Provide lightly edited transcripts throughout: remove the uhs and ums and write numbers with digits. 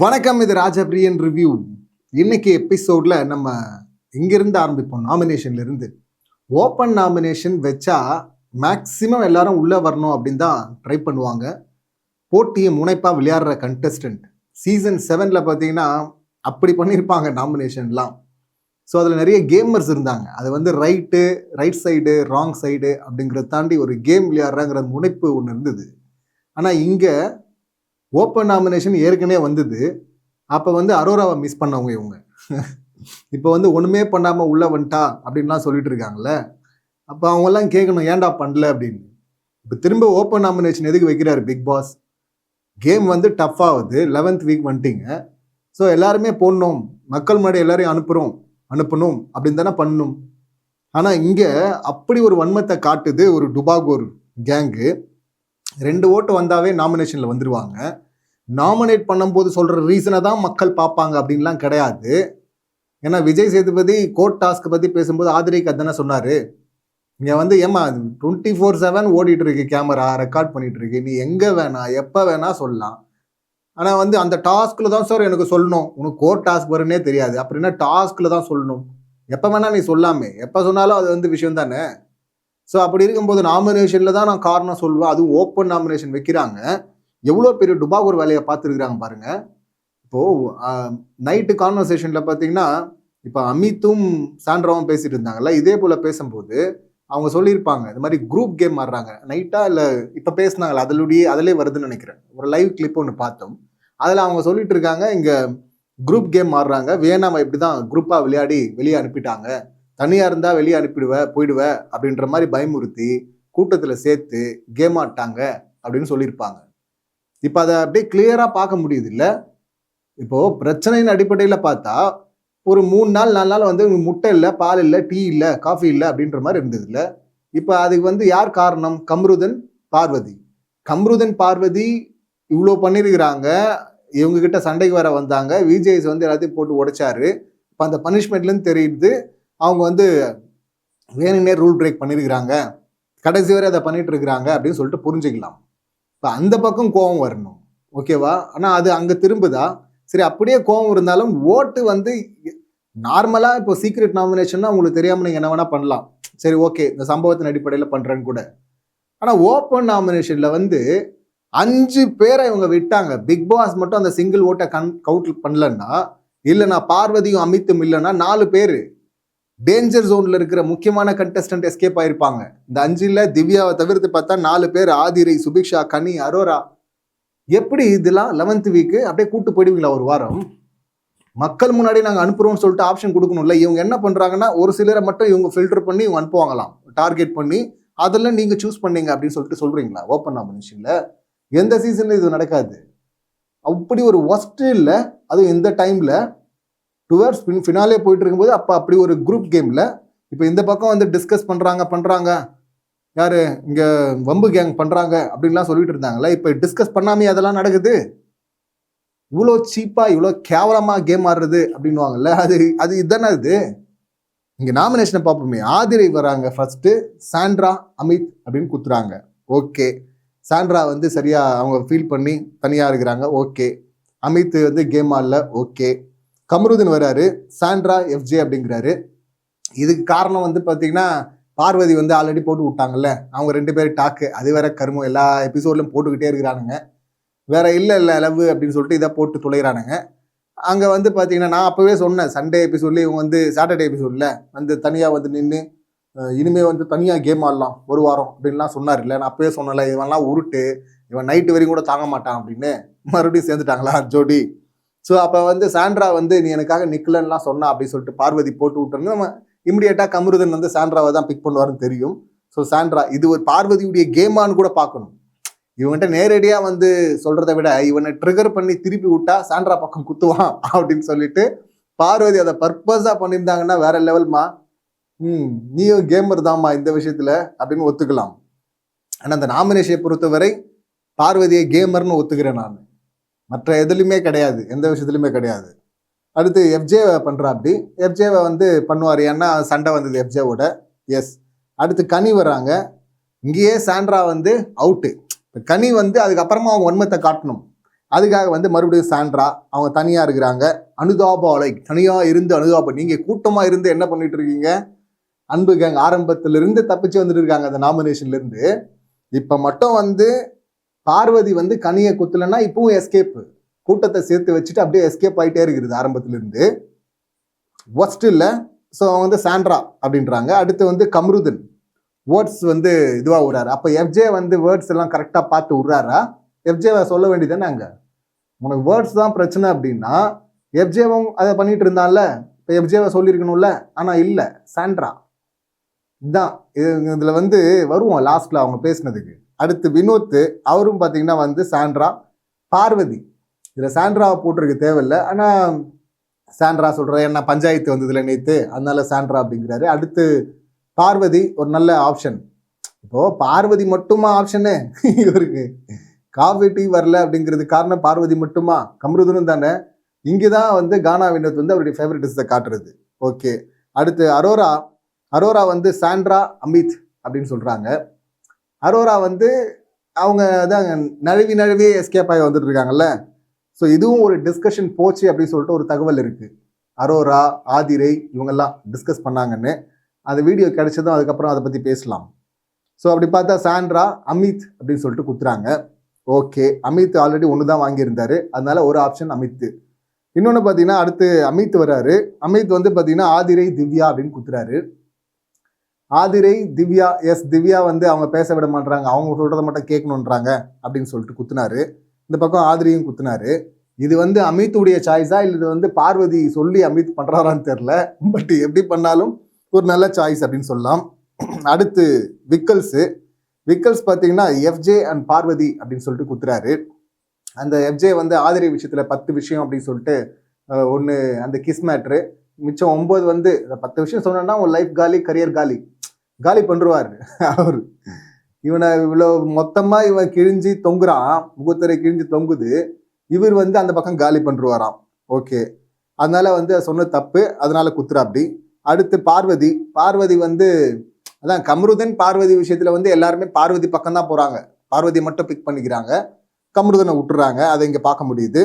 வணக்கம், இது ராஜபிரியன் ரிவ்யூ. இன்னைக்கு எபிசோட்ல நம்ம இங்கிருந்து ஆரம்பிப்போம். நாமினேஷன்ல இருந்து ஓப்பன் நாமினேஷன் வச்சா மேக்சிமம் எல்லாரும் உள்ள வரணும் அப்படின்னு தான் ட்ரை பண்ணுவாங்க. போட்டியை முனைப்பா விளையாடுற கண்டஸ்டன்ட் சீசன் 7ல பார்த்தீங்கன்னா அப்படி பண்ணியிருப்பாங்க நாமினேஷன்லாம். ஸோ அதில் நிறைய கேமர்ஸ் இருந்தாங்க. அது வந்து ரைட் சைடு, ராங் சைடு அப்படிங்கிறத தாண்டி ஒரு கேம் விளையாடுறாங்கிற முனைப்பு ஒன்று இருந்தது. ஆனால் இங்கே ஓப்பன் நாமினேஷன் ஏற்கனவே வந்தது. அப்போ வந்து அரோராவை மிஸ் பண்ணவங்க இவங்க. இப்போ வந்து ஒன்றுமே பண்ணாமல் உள்ளே வந்துட்டா அப்படின்லாம் சொல்லிட்டு இருக்காங்கல்ல. அப்போ அவங்கெல்லாம் கேட்கணும், ஏன்டா பண்ணல அப்படின்னு. இப்போ திரும்ப ஓப்பன் நாமினேஷன் எதுக்கு வைக்கிறாரு பிக் பாஸ்? கேம் வந்து டஃப் ஆகுது, 11th வீக் வந்துட்டீங்க. ஸோ எல்லாருமே போடணும், மக்கள் முன்னாடி எல்லாரையும் அனுப்பணும் அப்படின்னு தானே பண்ணணும். ஆனால் இங்கே அப்படி ஒரு வன்மத்தை காட்டுது ஒரு டுபாகோர் கேங்கு. 2 ஓட்டு வந்தாவே நாமினேஷனில் வந்துடுவாங்க. நாமினேட் பண்ணும்போது சொல்கிற ரீசனை தான் மக்கள் பார்ப்பாங்க அப்படின்லாம் கிடையாது. ஏன்னா விஜய் சேதுபதி கோர்ட் டாஸ்க் பற்றி பேசும்போது ஆதிரிக்கு அதானே சொன்னார், இங்கே வந்து ஏமா 24/7 ஓடிட்டு இருக்கு, கேமரா ரெக்கார்ட் பண்ணிட்டு இருக்கு, நீ எங்கே வேணா எப்போ வேணா சொல்லலாம். ஆனால் வந்து அந்த டாஸ்கில் தான் சார் எனக்கு சொல்லணும், உனக்கு கோர்ட் டாஸ்க் வரும்னே தெரியாது, அப்படின்னா டாஸ்கில் தான் சொல்லணும், எப்போ வேணா நீ சொல்லாமே, எப்போ சொன்னாலும் அது வந்து விஷயம் தானே. ஸோ அப்படி இருக்கும்போது நாமினேஷனில் தான் நான் காரணம் சொல்லுவேன். அதுவும் ஓப்பன் நாமினேஷன் வைக்கிறாங்க. எவ்வளோ பெரிய டுபாகூர் வேலையை பார்த்துருக்குறாங்க பாருங்க. இப்போது நைட்டு கான்வர்சேஷனில் பார்த்தீங்கன்னா இப்போ அமித்தும் சாண்ட்ராவும் பேசிட்டு இருந்தாங்கல்ல, இதே போல் பேசும்போது அவங்க சொல்லியிருப்பாங்க இந்த மாதிரி குரூப் கேம் ஆடுறாங்க நைட்டா, இல்லை இப்போ பேசினாங்களா அதிலே வருதுன்னு நினைக்கிறேன். ஒரு லைவ் கிளிப் ஒன்று பார்த்தோம். அதில் அவங்க சொல்லிட்டு இருக்காங்க, இங்கே குரூப் கேம் ஆடுறாங்க, வேணாம் இப்படி தான் குரூப்பாக விளையாடி வெளியே அனுப்பிட்டாங்க, தனியாக இருந்தால் வெளியே போயிடுவ அப்படின்ற மாதிரி பயமுறுத்தி கூட்டத்தில் சேர்த்து கேம் ஆட்டாங்க அப்படின்னு சொல்லியிருப்பாங்க. இப்போ அதை அப்படியே கிளியராக பார்க்க முடியுது இல்லை? இப்போது பிரச்சனையின் அடிப்படையில் பார்த்தா ஒரு 3 நாள் 4 நாள் வந்து முட்டை இல்லை, பால் இல்லை, டீ இல்லை, காஃபி இல்லை அப்படின்ற மாதிரி இருந்தது இல்லை. இப்போ அதுக்கு வந்து யார் காரணம்? கம்ருதன் பார்வதி இவ்வளோ பண்ணியிருக்கிறாங்க. இவங்ககிட்ட சண்டைக்கு வர வந்தாங்க, விஜேஸ் வந்து எல்லாத்தையும் போட்டு உடைச்சாரு. இப்போ அந்த பனிஷ்மெண்ட்லேருந்து தெரியுது அவங்க வந்து வேணுன்னே ரூல் பிரேக் பண்ணியிருக்கிறாங்க, கடைசி வரை அதை பண்ணிட்டு இருக்கிறாங்க அப்படின்னு சொல்லிட்டு புரிஞ்சுக்கலாம். இப்போ அந்த பக்கம் கோபம் வரணும், ஓகேவா? ஆனால் அது அங்கே திரும்புதா? சரி, அப்படியே கோபம் இருந்தாலும் ஓட்டு வந்து நார்மலாக இப்போ சீக்ரெட் நாமினேஷன்னா உங்களுக்கு தெரியாமல் நீங்கள் என்ன வேணால் பண்ணலாம், சரி ஓகே இந்த சம்பவத்தின் அடிப்படையில் பண்ணுறேன்னு கூட. ஆனால் ஓப்பன் நாமினேஷனில் வந்து 5 பேரை இவங்க விட்டாங்க. பிக் பாஸ் மட்டும் அந்த சிங்கிள் ஓட்டை கவுண்ட் பண்ணலன்னா, இல்லைன்னா பார்வதியும் அமித்தும் இல்லைன்னா 4 பேர் டேஞ்சர் ஜோன்ல இருக்கிற முக்கியமான கண்டஸ்டன்ட் எஸ்கேப் ஆயிருப்பாங்க. இந்த 5ல் திவ்யாவை தவிர்த்து பார்த்தா 4 பேர், ஆதிரை, சுபிக்ஷா, கனி, அரோரா. எப்படி இதெல்லாம் 11th வீக்கு அப்படியே கூட்டு போயிடுவீங்களா ஒரு வாரம்? மக்கள் முன்னாடி நாங்கள் அனுப்புறோம்னு சொல்லிட்டு ஆப்ஷன் கொடுக்கணும்ல. இவங்க என்ன பண்றாங்கன்னா ஒரு சிலரை மட்டும் இவங்க ஃபில்டர் பண்ணி இவங்க அனுப்புவாங்களாம், டார்கெட் பண்ணி, அதெல்லாம் நீங்க சூஸ் பண்ணீங்க அப்படின்னு சொல்லிட்டு சொல்றீங்களா ஓப்பன் நாமினேஷன்ல? எந்த சீசன்ல இது நடக்காது. அப்படி ஒரு ஒஸ்ட் இல்லை, அதுவும் இந்த டைம்ல டுவர்ட்ஸ் ஃபினாலே போயிட்டு இருக்கும்போது. அப்போ அப்படி ஒரு குரூப் கேமில் இப்போ இந்த பக்கம் வந்து டிஸ்கஸ் பண்ணுறாங்க யார் இங்கே வம்பு கேங் பண்ணுறாங்க அப்படின்லாம் சொல்லிட்டு இருந்தாங்களே, இப்போ டிஸ்கஸ் பண்ணாமே அதெல்லாம் நடக்குது. இவ்வளோ சீப்பாக இவ்வளோ கேவலமாக கேம் ஆடுறது அப்படின்வாங்கல்ல, அது இதுதானே இது. இங்கே நாமினேஷனை பார்ப்போமே, ஆதிரை வராங்க ஃபர்ஸ்ட்டு, சாண்ட்ரா, அமித் அப்படின்னு குத்துறாங்க. ஓகே, சாண்ட்ரா வந்து சரியாக அவங்க ஃபீல் பண்ணி தனியாக இருக்கிறாங்க. ஓகே, அமித் வந்து கேம் ஆடல. ஓகே, கம்ருதன் வராரு, சாண்ட்ரா எஃப்ஜே அப்படிங்கிறாரு. இதுக்கு காரணம் வந்து பார்த்தீங்கன்னா பார்வதி வந்து ஆல்ரெடி போட்டு விட்டாங்கல்ல, அவங்க 2 பேர் டாக்கு, அது வேற கருமம், எல்லா எபிசோட்லையும் போட்டுக்கிட்டே இருக்கிறானுங்க. வேற இல்லை லவ் அப்படின்னு சொல்லிட்டு இதை போட்டு துளையிறானுங்க. அங்கே வந்து பார்த்தீங்கன்னா நான் அப்போவே சொன்னேன், சண்டே எபிசோட்லேயே இவங்க வந்து சாட்டர்டே எபிசோடில் வந்து தனியாக வந்து நின்று இனிமேல் வந்து தனியாக கேம் ஆடலாம் ஒரு வாரம் அப்படின்லாம் சொன்னார் இல்லை. நான் அப்போவே சொன்னல, இவன்லாம் உருட்டு, இவன் நைட்டு வரைக்கும் கூட தாங்க மாட்டான் அப்படின்னு. மறுபடியும் சேர்ந்துட்டாங்களா ஜோடி. ஸோ அப்போ வந்து சாண்ட்ரா வந்து நீ எனக்காக நிக்கலன்னுலாம் சொன்னா அப்படின்னு சொல்லிட்டு பார்வதி போட்டு விட்டோன்னு நம்ம இம்மிடியேட்டாக கம்ருதன் வந்து சாண்ட்ராவை தான் பிக் பண்ணுவாருன்னு தெரியும். ஸோ சாண்ட்ரா இது ஒரு பார்வதியுடைய கேமான்னு கூட பார்க்கணும். இவன்கிட்ட நேரடியாக வந்து சொல்கிறத விட இவனை ட்ரிகர் பண்ணி திருப்பி விட்டா சாண்ட்ரா பக்கம் குத்துவான் அப்படின்னு சொல்லிட்டு பார்வதி அதை பர்பஸாக பண்ணியிருந்தாங்கன்னா வேற லெவல்மா. நீயும் கேமர் தான்மா இந்த விஷயத்தில் அப்படின்னு ஒத்துக்கலாம். ஆனால் அந்த நாமினேஷனை பொறுத்தவரை பார்வதியை கேமர்னு ஒத்துக்கிறேன் நான், மற்ற எதுலையுமே கிடையாது, எந்த விஷயத்துலையுமே கிடையாது. அடுத்து எஃப்ஜேவை பண்ணுறா, அப்படி எஃப்ஜேவை வந்து பண்ணுவார், ஏன்னா சண்டை வந்தது எஃப்ஜேவோட. எஸ். அடுத்து கனி வராங்க, இங்கேயே சாண்ட்ரா வந்து அவுட்டு. கனி வந்து அதுக்கப்புறமா அவங்க வன்மத்தை காட்டணும். அதுக்காக வந்து மறுபடியும் சாண்ட்ரா அவங்க தனியா இருக்கிறாங்க. அனுதாபா லைக் தனியா இருந்து அனுதாபம், நீங்க கூட்டமா இருந்து என்ன பண்ணிட்டு இருக்கீங்க? அன்பு கேங் ஆரம்பத்துல இருந்து தப்பிச்சு வந்துட்டு இருக்காங்க அந்த நாமினேஷன்ல இருந்து. இப்ப மட்டும் வந்து பார்வதி வந்து கனியை குத்தலைன்னா இப்பவும் எஸ்கேப், கூட்டத்தை சேர்த்து வச்சுட்டு அப்படியே எஸ்கேப் ஆகிட்டே இருக்கிறது ஆரம்பத்துல இருந்து. ஒஸ்ட் இல்லை. ஸோ அவங்க வந்து சாண்ட்ரா அப்படின்றாங்க. அடுத்து வந்து கம்ருதன் வேர்ட்ஸ் வந்து இதுவா விடுறாரு. அப்போ எஃப்ஜே வந்து வேர்ட்ஸ் எல்லாம் கரெக்டாக பார்த்து விடுறாரா? எஃப்ஜேவை சொல்ல வேண்டியதானே, அங்கே உனக்கு வேர்ட்ஸ் தான் பிரச்சனை அப்படின்னா எஃப்ஜேவும் அதை பண்ணிட்டு இருந்தான்ல, இப்போ எஃப்ஜேவை சொல்லியிருக்கணும்ல. ஆனால் இல்லை, சாண்ட்ரா இதுதான். இதில் வந்து வருவோம் லாஸ்ட்ல அவங்க பேசினதுக்கு. அடுத்து வினோத், அவரும் பார்த்தீங்கன்னா வந்து சாண்ட்ரா. பார்வதி, இதில் சாண்ட்ராவை போட்டிருக்க தேவையில்லை. ஆனால் சாண்ட்ரா சொல்கிற என்ன பஞ்சாயத்து வந்ததுல நேற்று, அதனால சாண்ட்ரா அப்படிங்கிறாரு. அடுத்து பார்வதி ஒரு நல்ல ஆப்ஷன். இப்போ பார்வதி மட்டுமா ஆப்ஷனு இவருக்கு? காஃபி டீ வரல அப்படிங்கிறது காரணம் பார்வதி மட்டுமா? கம்ருதனும் தானே. இங்கே தான் வந்து கானா வினோத் வந்து அவருடைய ஃபேவரட்டிஸை காட்டுறது. ஓகே. அடுத்து அரோரா. அரோரா வந்து சாண்ட்ரா அமித் அப்படின்னு சொல்கிறாங்க. அரோரா வந்து அவங்க தான் நழுவி எஸ்கேப் ஆகி வந்துட்டு இருக்காங்கல்ல. ஸோ இதுவும் ஒரு டிஸ்கஷன் போச்சு அப்படின்னு சொல்லிட்டு ஒரு தகவல் இருக்குது. அரோரா, ஆதிரை இவங்கெல்லாம் டிஸ்கஸ் பண்ணாங்கன்னு. அந்த வீடியோ கிடைச்சதும் அதுக்கப்புறம் அதை பற்றி பேசலாம். ஸோ அப்படி பார்த்தா சாண்ட்ரா அமித் அப்படின்னு சொல்லிட்டு குத்துறாங்க. ஓகே, அமித் ஆல்ரெடி ஒன்று தான் வாங்கியிருந்தாரு, அதனால ஒரு ஆப்ஷன் அமித். இன்னொன்று பார்த்தீங்கன்னா அடுத்து அமித் வர்றாரு. அமித் வந்து பார்த்தீங்கன்னா ஆதிரை திவ்யா அப்படின்னு குத்துறாரு. ஆதிரை திவ்யா, எஸ் திவ்யா வந்து அவங்க பேச விட மாட்டாங்க, அவங்க சொல்கிறத மட்டும் கேட்கணுன்றாங்க அப்படின்னு சொல்லிட்டு குத்துனாரு. இந்த பக்கம் ஆதிரியும் குத்துனாரு. இது வந்து அமித்துடைய சாய்ஸா இல்லை இது வந்து பார்வதி சொல்லி அமித் பண்ணுறாரான்னு தெரில. பட் எப்படி பண்ணாலும் ஒரு நல்ல சாய்ஸ் அப்படின்னு சொல்லலாம். அடுத்து விக்கல்ஸ் பார்த்தீங்கன்னா எஃப்ஜே அண்ட் பார்வதி அப்படின்னு சொல்லிட்டு குத்துறாரு. அந்த எஃப்ஜே வந்து ஆதிரை விஷயத்தில் 10 விஷயம் அப்படின்னு சொல்லிட்டு ஒன்று அந்த கிஸ் மேட்ரு, மிச்சம் 9 வந்து 10 விஷயம் சொன்னோன்னா உன் லைஃப் காலி, கரியர் காலி பண்ணுவார் அவர். இவனை இவ்வளோ மொத்தமாக இவன் கிழிஞ்சி தொங்குறான், முகத்தரை கிழிஞ்சி தொங்குது, இவர் வந்து அந்த பக்கம் காலி பண்ணுவாராம். ஓகே, அதனால வந்து சொன்ன தப்பு, அதனால குத்துறா அப்படி. அடுத்து பார்வதி வந்து அதான் கம்ருதன் பார்வதி விஷயத்துல வந்து எல்லாருமே பார்வதி பக்கம் தான் போறாங்க, பார்வதி மட்டும் பிக் பண்ணிக்கிறாங்க, கம்ருதனை விட்டுறாங்க. அதை இங்கே பார்க்க முடியுது.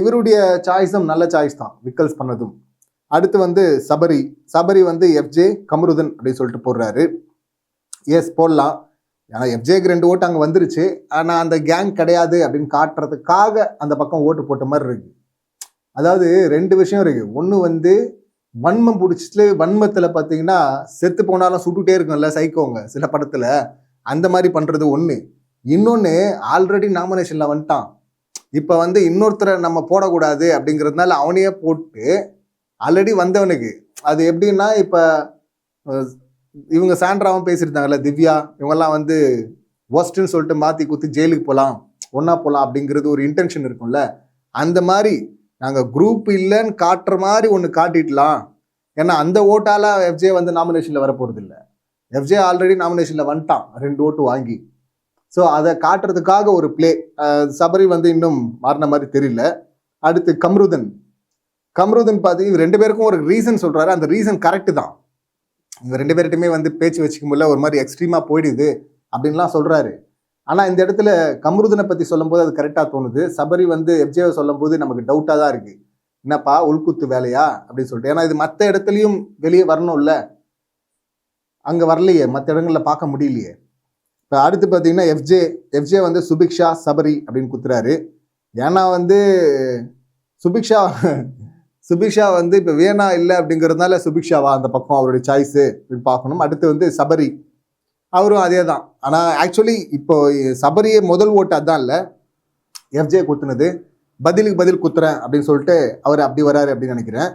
இவருடைய சாய்ஸும் நல்ல சாய்ஸ் தான், விக்கல்ஸ் பண்ணதும். அடுத்து வந்து சபரி வந்து எஃப்ஜே கம்ருதன் அப்படின்னு சொல்லிட்டு போடுறாரு. எஸ் போடலாம். ஏன்னா எஃப்ஜேக்கு 2 ஓட்டு அங்கே வந்துருச்சு, ஆனால் அந்த கேங் கிடையாது அப்படின்னு காட்டுறதுக்காக அந்த பக்கம் ஓட்டு போட்ட மாதிரி இருக்கு. அதாவது 2 விஷயம் இருக்கு. ஒன்று வந்து வன்மம் பிடிச்சிட்டு, வன்மத்தில் பார்த்தீங்கன்னா செத்து போனாலும் சுட்டுட்டே இருக்கும்ல சைக்கோங்க சில படத்தில், அந்த மாதிரி பண்ணுறது ஒன்று. இன்னொன்று ஆல்ரெடி நாமினேஷனில் வந்துட்டான், இப்போ வந்து இன்னொருத்தரை நம்ம போடக்கூடாது அப்படிங்கிறதுனால அவனையே போட்டு ஆல்ரெடி வந்தவனுக்கு. அது எப்படின்னா இப்போ இவங்க சாண்ட்ராவும் பேசியிருந்தாங்கல்ல, திவ்யா இவங்கெல்லாம் வந்து ஒஸ்ட்ன்னு சொல்லிட்டு மாற்றி குத்தி ஜெயிலுக்கு போகலாம், ஒன்றா போகலாம் அப்படிங்கிறது ஒரு இன்டென்ஷன் இருக்கும்ல. அந்த மாதிரி நாங்கள் குரூப் இல்லைன்னு காட்டுற மாதிரி ஒன்று காட்டிடலாம். ஏன்னா அந்த ஓட்டால் எஃப்ஜே வந்து நாமினேஷனில் வரப்போகிறது இல்லை. எஃப்ஜே ஆல்ரெடி நாமினேஷனில் வந்துட்டான் 2 ஓட்டு வாங்கி. ஸோ அதை காட்டுறதுக்காக ஒரு பிளே. சபரி வந்து இன்னும் மாறின மாதிரி தெரியல. அடுத்து கம்ருதன் பார்த்தீங்கன்னா 2 பேருக்கும் ஒரு ரீசன் சொல்கிறாரு. அந்த ரீசன் கரெக்டு தான். இவங்க 2 பேர்கிட்டையுமே வந்து பேச்சு வச்சுக்க முடியல, ஒரு மாதிரி எக்ஸ்ட்ரீமாக போயிடுது அப்படின்லாம் சொல்கிறாரு. ஆனால் இந்த இடத்துல கம்ருதனை பற்றி சொல்லும்போது அது கரெக்டாக தோணுது. சபரி வந்து எஃப்ஜேவை சொல்லும் போது நமக்கு டவுட்டாக தான் இருக்குது, என்னப்பா உள்குத்து வேலையா அப்படின்னு சொல்லிட்டு. ஏன்னா இது மற்ற இடத்துலையும் வெளியே வரணும்ல, அங்கே வரலையே, மற்ற இடங்களில் பார்க்க முடியலையே. இப்போ அடுத்து பார்த்தீங்கன்னா எஃப்ஜே வந்து சுபிக்ஷா சபரி அப்படின்னு குத்துறாரு. ஏன்னா வந்து சுபிக்ஷா வந்து இப்போ வேணா இல்லை அப்படிங்கிறதுனால சுபிக்ஷாவா அந்த பக்கம் அவருடைய சாய்ஸு அப்படின்னு பார்க்கணும். அடுத்து வந்து சபரி, அவரும் அதே தான். ஆனால் ஆக்சுவலி இப்போ சபரியே முதல் ஓட்டு அதான் இல்லை, எஃப்ஜே குத்துனது. பதிலுக்கு பதில் குத்துறேன் அப்படின்னு சொல்லிட்டு அவர் அப்படி வராரு அப்படின்னு நினைக்கிறேன்.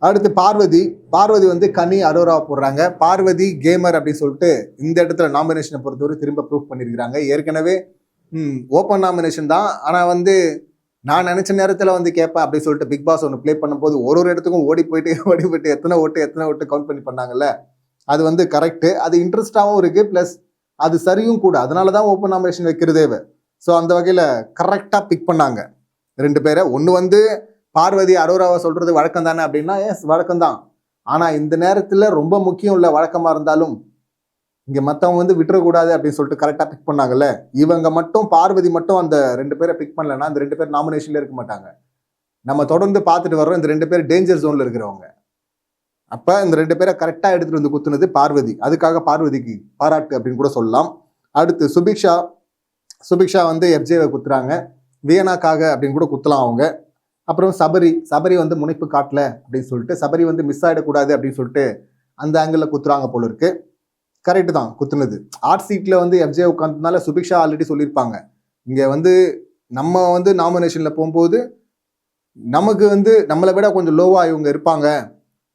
அடுத்து பார்வதி வந்து கனி அரோரா போடுறாங்க. பார்வதி கேமர் அப்படின்னு சொல்லிட்டு இந்த இடத்துல நாமினேஷனை பொறுத்தவரை திரும்ப ப்ரூவ் பண்ணியிருக்கிறாங்க. ஏற்கனவே ஓப்பன் நாமினேஷன் தான், ஆனால் வந்து நான் நினச்ச நேரத்தில் வந்து கேட்பேன் அப்படின்னு சொல்லிட்டு பிக் பாஸ் ஒன்று ப்ளே பண்ணும்போது ஒரு இடத்துக்கும் ஓடி போயிட்டு எத்தனை ஓட்டு கவுண்ட் பண்ணி பண்ணாங்கல்ல, அது வந்து கரெக்டு. அது இன்ட்ரெஸ்டாகவும் இருக்குது, ப்ளஸ் அது சரியும் கூட. அதனால தான் ஓப்பன் நாமினேஷன் வைக்கிறதேவே. ஸோ அந்த வகையில் கரெக்டாக பிக் பண்ணாங்க 2 பேரை. ஒன்று வந்து பார்வதி அரோராவை சொல்கிறது வழக்கம் தானே அப்படின்னா எஸ் வழக்கம் தான். ஆனால் இந்த நேரத்தில் ரொம்ப முக்கியம் இல்லை வழக்கமாக இருந்தாலும், இங்க மத்தவங்க வந்து விட்டுறக்கூடாது அப்படின்னு சொல்லிட்டு கரெக்டா பிக் பண்ணாங்கல்ல, இவங்க மட்டும் பார்வதி மட்டும் அந்த 2 பேரை பிக் பண்ணலன்னா அந்த 2 பேர் நாமினேஷன்ல இருக்க மாட்டாங்க. நம்ம தொடர்ந்து பார்த்துட்டு வர்றோம், இந்த 2 பேர் டேஞ்சர் ஜோன்ல இருக்கிறவங்க. அப்ப இந்த 2 பேரை கரெக்டா எடுத்துட்டு வந்து குத்துனது பார்வதி. அதுக்காக பார்வதிக்கு பாராட்டு அப்படின்னு கூட சொல்லலாம். அடுத்து சுபிக்ஷா வந்து எஃப்ஜேவை குத்துறாங்க. வியனாக்காக அப்படின்னு கூட குத்தலாம் அவங்க. அப்புறம் சபரி வந்து முனைப்பு காட்டல அப்படின்னு சொல்லிட்டு சபரி வந்து மிஸ் ஆகிடக்கூடாது அப்படின்னு சொல்லிட்டு அந்த ஆங்கிள் குத்துறாங்க போல இருக்கு. கரெக்டு தான் குத்துனது. ஆர்ட் சீட்ல வந்து எஃப்ஜே உட்காந்ததுனால சுபிக்ஷா ஆல்ரெடி சொல்லியிருப்பாங்க, இங்க வந்து நம்ம வந்து நாமினேஷன்ல போகும்போது நமக்கு வந்து நம்மளை விட கொஞ்சம் லோவா இவங்க இருப்பாங்க,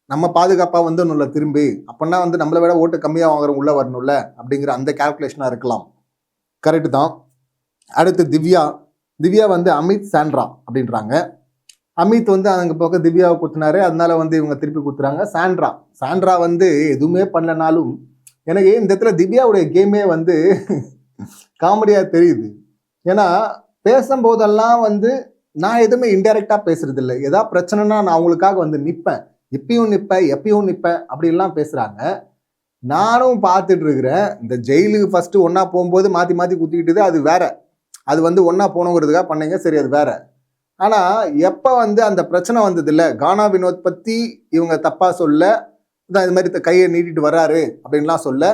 நம்ம பாதுகாப்பா வந்துடணும்ல திரும்பி, அப்படின்னா வந்து நம்மளை விட ஓட்டு கம்மியா வாங்குறவங்க உள்ள வரணும்ல அப்படிங்கிற அந்த கால்குலேஷனா இருக்கலாம். கரெக்டு தான். அடுத்து திவ்யா வந்து அமித் சாண்ட்ரா அப்படின்றாங்க. அமித் வந்து அங்கே போக திவ்யாவை குத்துனாரு, அதனால வந்து இவங்க திருப்பி குத்துறாங்க. சாண்ட்ரா வந்து எதுவுமே பண்ணலனாலும் எனக்கு இந்த இடத்துல திவ்யாவுடைய கேமே வந்து காமெடியா தெரியுது. ஏன்னா பேசும்போதெல்லாம் வந்து நான் எதுவுமே இன்டைரக்டா பேசுறது இல்லை, ஏதாவது பிரச்சனைனா நான் அவங்களுக்காக வந்து நிற்பேன், எப்பயும் நிற்பேன் அப்படின்லாம் பேசுறாங்க. நானும் பார்த்துட்டு இருக்கிறேன். இந்த ஜெயிலுக்கு ஃபர்ஸ்ட் ஒன்னா போகும்போது மாத்தி மாத்தி குத்திக்கிட்டு அது வேற, அது வந்து ஒன்னா போனோங்கிறதுக்காக பண்ணீங்க, சரி அது வேற. ஆனா எப்ப வந்து அந்த பிரச்சனை வந்தது இல்ல, கானா வினோத் பத்தி இவங்க தப்பா சொல்ல, இது மாதிரி கையை நீட்டிட்டு வர்றாரு அப்படின்லாம் சொல்ல,